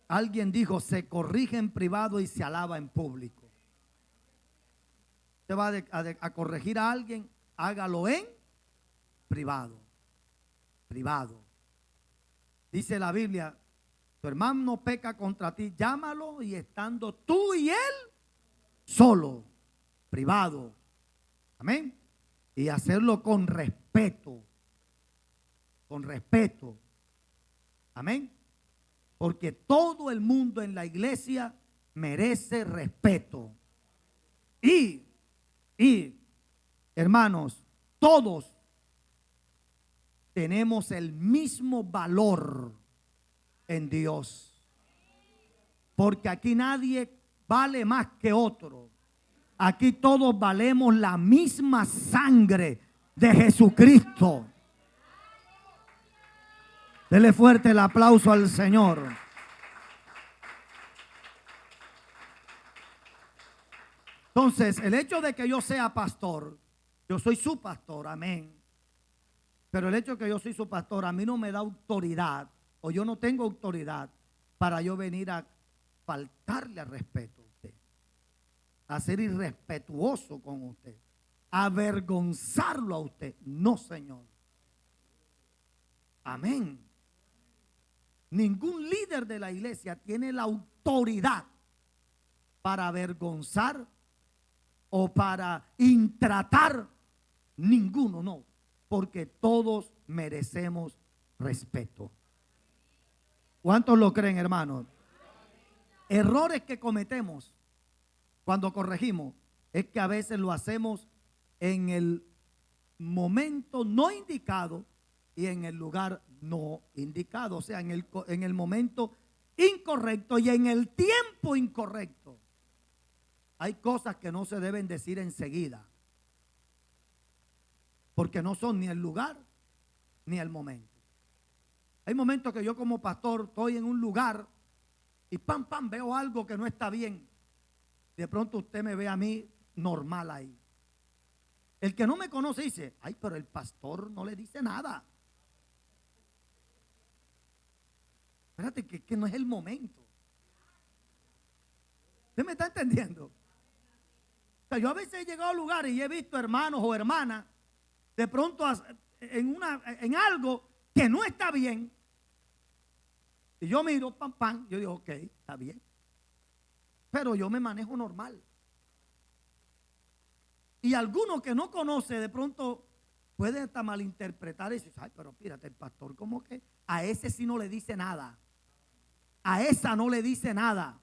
Alguien dijo, se corrige en privado y se alaba en público. Usted va a corregir a alguien, hágalo en privado. Privado. Dice la Biblia, tu hermano peca contra ti, llámalo y estando tú y él solo, privado. Amén. Y hacerlo con respeto. Con respeto. Amén. Porque todo el mundo en la iglesia merece respeto. Y, hermanos, todos tenemos el mismo valor en Dios. Porque aquí nadie vale más que otro. Aquí todos valemos la misma sangre de Jesucristo. Dele fuerte el aplauso al Señor. Entonces, el hecho de que yo sea pastor, yo soy su pastor, amén. Pero el hecho de que yo soy su pastor, a mí no me da autoridad, o yo no tengo autoridad para yo venir a faltarle al respeto a usted, a ser irrespetuoso con usted, a avergonzarlo a usted. No, Señor. Amén. Ningún líder de la iglesia tiene la autoridad para avergonzar o para intratar. Ninguno, no. Porque todos merecemos respeto. ¿Cuántos lo creen, hermanos? Errores que cometemos cuando corregimos es que a veces lo hacemos en el momento no indicado y en el lugar no indicado, o sea, en el momento incorrecto y en el tiempo incorrecto. Hay cosas que no se deben decir enseguida, porque no son ni el lugar ni el momento. Hay momentos que yo como pastor estoy en un lugar y pam, veo algo que no está bien. De pronto usted me ve a mí normal ahí. El que no me conoce dice, ay, pero el pastor no le dice nada. Espérate, que no es el momento. ¿Usted me está entendiendo? O sea, yo a veces he llegado a lugares y he visto hermanos o hermanas de pronto en algo que no está bien. Y yo miro, yo digo, ok, está bien. Pero yo me manejo normal. Y alguno que no conoce de pronto puede hasta malinterpretar y decir, ay, pero fíjate, el pastor como que a ese sí no le dice nada. A esa no le dice nada.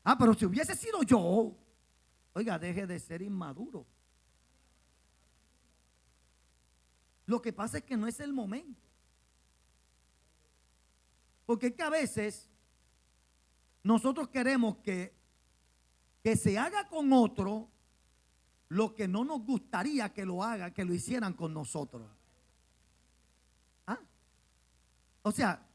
Ah, pero si hubiese sido yo, oiga, deje de ser inmaduro. Lo que pasa es que no es el momento. Porque es que a veces nosotros queremos que se haga con otro lo que no nos gustaría que lo haga, que lo hicieran con nosotros. ¿Ah? O sea,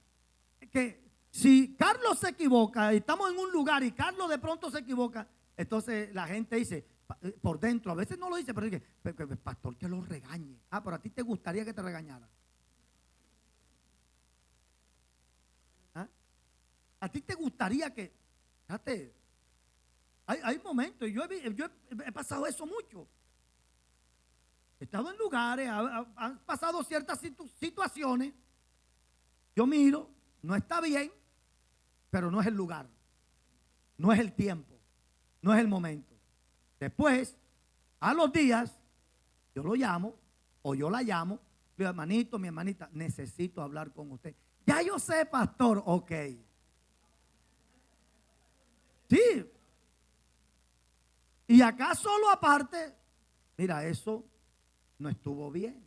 que si Carlos se equivoca, estamos en un lugar y Carlos de pronto se equivoca, entonces la gente dice, por dentro, a veces no lo dice, pero dice, pastor, que lo regañe. Ah, pero a ti te gustaría que te regañara. ¿Ah? A ti te gustaría que, fíjate, hay momentos, y yo he pasado eso mucho. He estado en lugares, han pasado ciertas situaciones, yo miro, no está bien, pero no es el lugar, no es el tiempo, no es el momento. Después, a los días, yo lo llamo o yo la llamo, mi hermanito, mi hermanita, necesito hablar con usted. Ya yo sé, pastor, ok. Sí. Y acá solo aparte, mira, eso no estuvo bien.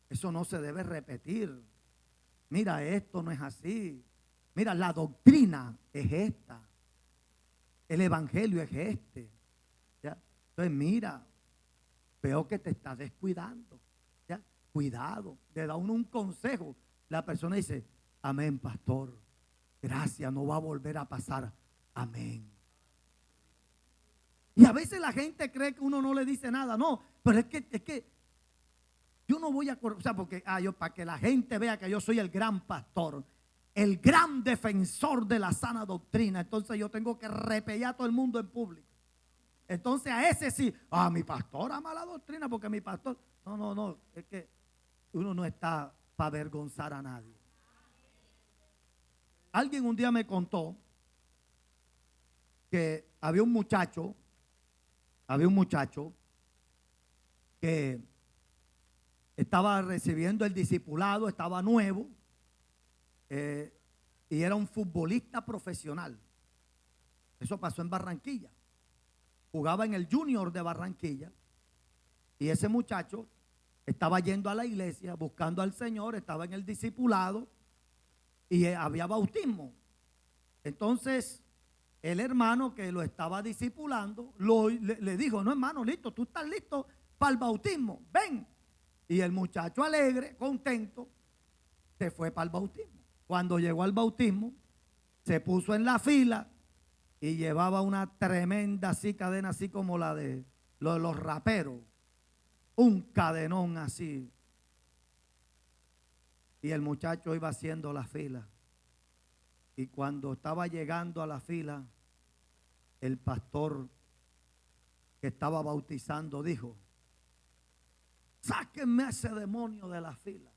Eso no se debe repetir. Mira, esto no es así. Mira, la doctrina es esta. El evangelio es este. ¿Ya? Entonces mira, veo que te estás descuidando. ¿Ya? Cuidado, le da uno un consejo. La persona dice, amén, pastor. Gracias, no va a volver a pasar. Amén. Y a veces la gente cree que uno no le dice nada. No, pero es que yo no voy a, o sea, porque yo para que la gente vea que yo soy el gran pastor, el gran defensor de la sana doctrina, entonces yo tengo que repellar a todo el mundo en público. Entonces a ese sí, mi pastor ama la doctrina porque mi pastor, no, es que uno no está para avergonzar a nadie. Alguien un día me contó que había un muchacho que estaba recibiendo el discipulado, estaba nuevo, y era un futbolista profesional. Eso pasó en Barranquilla. Jugaba en el Junior de Barranquilla. Y ese muchacho estaba yendo a la iglesia, buscando al Señor, estaba en el discipulado y había bautismo. Entonces, el hermano que lo estaba discipulando le dijo, no hermano, listo, tú estás listo para el bautismo, ven. Y el muchacho alegre, contento, se fue para el bautismo. Cuando llegó al bautismo, se puso en la fila y llevaba una tremenda así cadena, así como la de los raperos, un cadenón así. Y el muchacho iba haciendo la fila. Y cuando estaba llegando a la fila, el pastor que estaba bautizando dijo, sáquenme a ese demonio de la fila,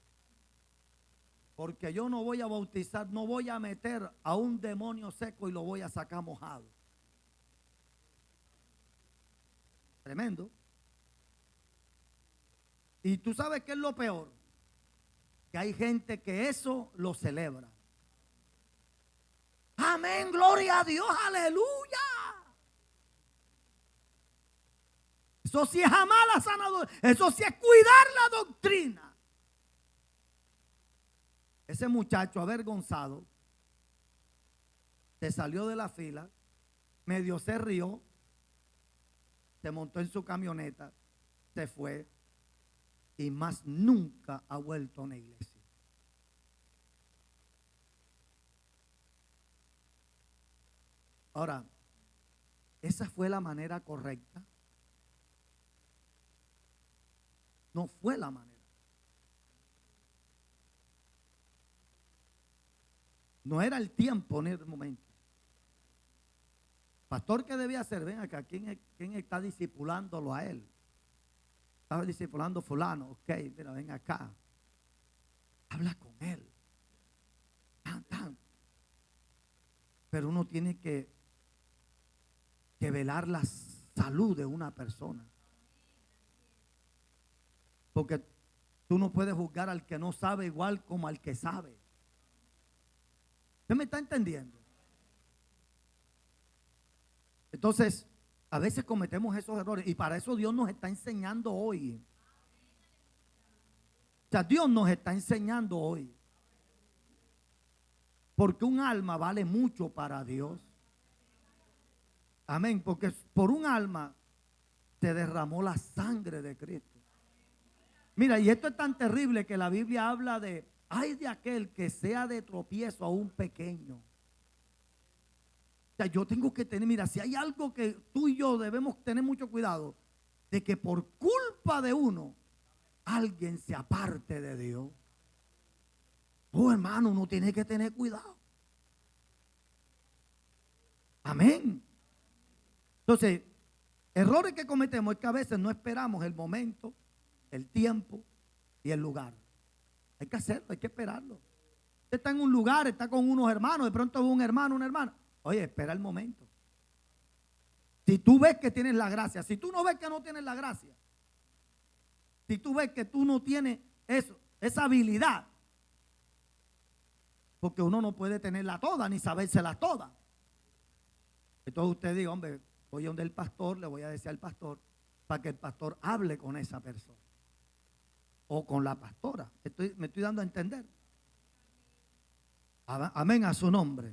porque yo no voy a bautizar, no voy a meter a un demonio seco y lo voy a sacar mojado. Tremendo. Y tú sabes qué es lo peor, que hay gente que eso lo celebra. Amén, gloria a Dios, aleluya. Eso sí es amar la sana doctrina, eso sí es cuidar la doctrina. Ese muchacho avergonzado se salió de la fila, medio se rió, se montó en su camioneta, se fue y más nunca ha vuelto a una iglesia. Ahora, ¿esa fue la manera correcta? No fue la manera. No era el tiempo ni el momento. Pastor, ¿qué debía hacer? Ven acá, ¿quién está discipulándolo a él? Estaba discipulando fulano. Ok, mira, ven acá. Habla con él. Pero uno tiene que velar la salud de una persona. Porque tú no puedes juzgar al que no sabe igual como al que sabe. ¿Usted me está entendiendo? Entonces, a veces cometemos esos errores y para eso Dios nos está enseñando hoy. O sea, Dios nos está enseñando hoy. Porque un alma vale mucho para Dios. Amén. Porque por un alma se derramó la sangre de Cristo. Mira, y esto es tan terrible que la Biblia habla de, ay de aquel que sea de tropiezo a un pequeño. O sea, yo tengo que tener, mira, si hay algo que tú y yo debemos tener mucho cuidado, de que por culpa de uno, alguien se aparte de Dios. Oh, hermano, uno tiene que tener cuidado. Amén. Entonces, errores que cometemos es que a veces no esperamos el momento, el tiempo y el lugar. Hay que hacerlo, hay que esperarlo. Usted está en un lugar, está con unos hermanos, de pronto un hermano, una hermana. Oye, espera el momento. Si tú ves que tienes la gracia, si tú no ves que no tienes la gracia, si tú ves que tú no tienes eso, esa habilidad, porque uno no puede tenerla toda ni sabérsela toda. Entonces usted diga, hombre, voy a donde el pastor, le voy a decir al pastor, para que el pastor hable con esa persona. O con la pastora. Me estoy dando a entender. Amén a su nombre.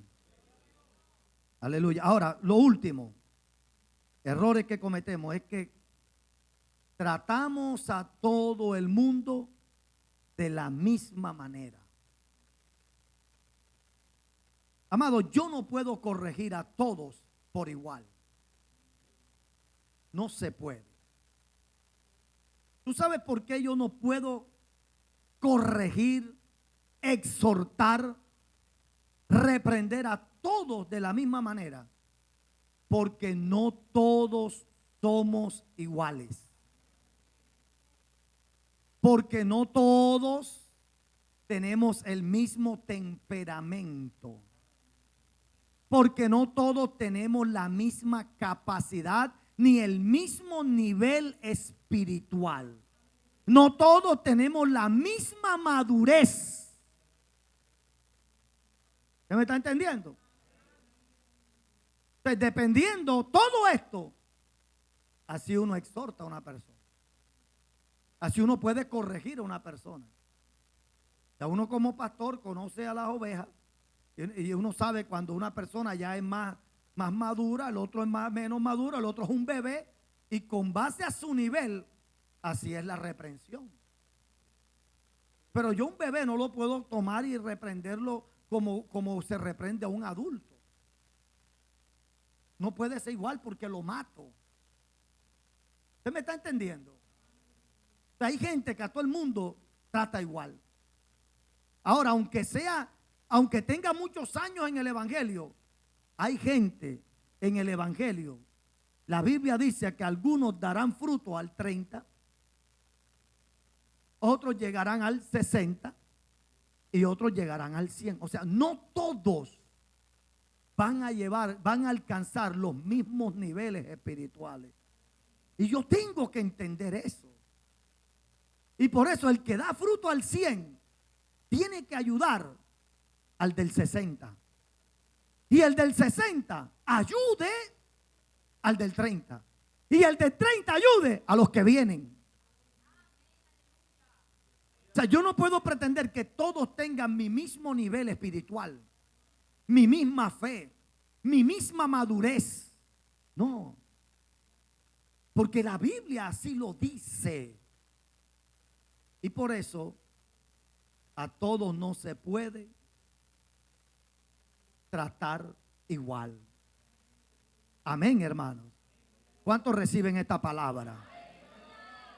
Aleluya. Ahora, lo último, errores que cometemos es que tratamos a todo el mundo de la misma manera. Amado, yo no puedo corregir a todos por igual. No se puede. ¿Tú sabes por qué yo no puedo corregir, exhortar, reprender a todos de la misma manera? Porque no todos somos iguales. Porque no todos tenemos el mismo temperamento. Porque no todos tenemos la misma capacidad ni el mismo nivel espiritual. No todos tenemos la misma madurez. ¿Se me está entendiendo? Entonces, dependiendo todo esto, así uno exhorta a una persona. Así uno puede corregir a una persona. O sea, uno como pastor conoce a las ovejas y uno sabe cuando una persona ya es más madura, el otro es menos maduro, el otro es un bebé, y con base a su nivel, así es la reprensión. Pero yo un bebé no lo puedo tomar y reprenderlo como se reprende a un adulto. No puede ser igual porque lo mato. ¿Usted me está entendiendo? O sea, hay gente que a todo el mundo trata igual. Ahora, aunque tenga muchos años en el evangelio, hay gente en el evangelio. La Biblia dice que algunos darán fruto al 30, otros llegarán al 60 y otros llegarán al 100. O sea, no todos van a alcanzar los mismos niveles espirituales. Y yo tengo que entender eso. Y por eso el que da fruto al 100 tiene que ayudar al del 60. Y el del 60 ayude al del 30. Y el del 30 ayude a los que vienen. O sea, yo no puedo pretender que todos tengan mi mismo nivel espiritual, mi misma fe, mi misma madurez. No. Porque la Biblia así lo dice. Y por eso a todos no se puede tratar igual. Amén, hermanos. ¿Cuántos reciben esta palabra?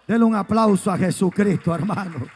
Denle un aplauso a Jesucristo, hermano.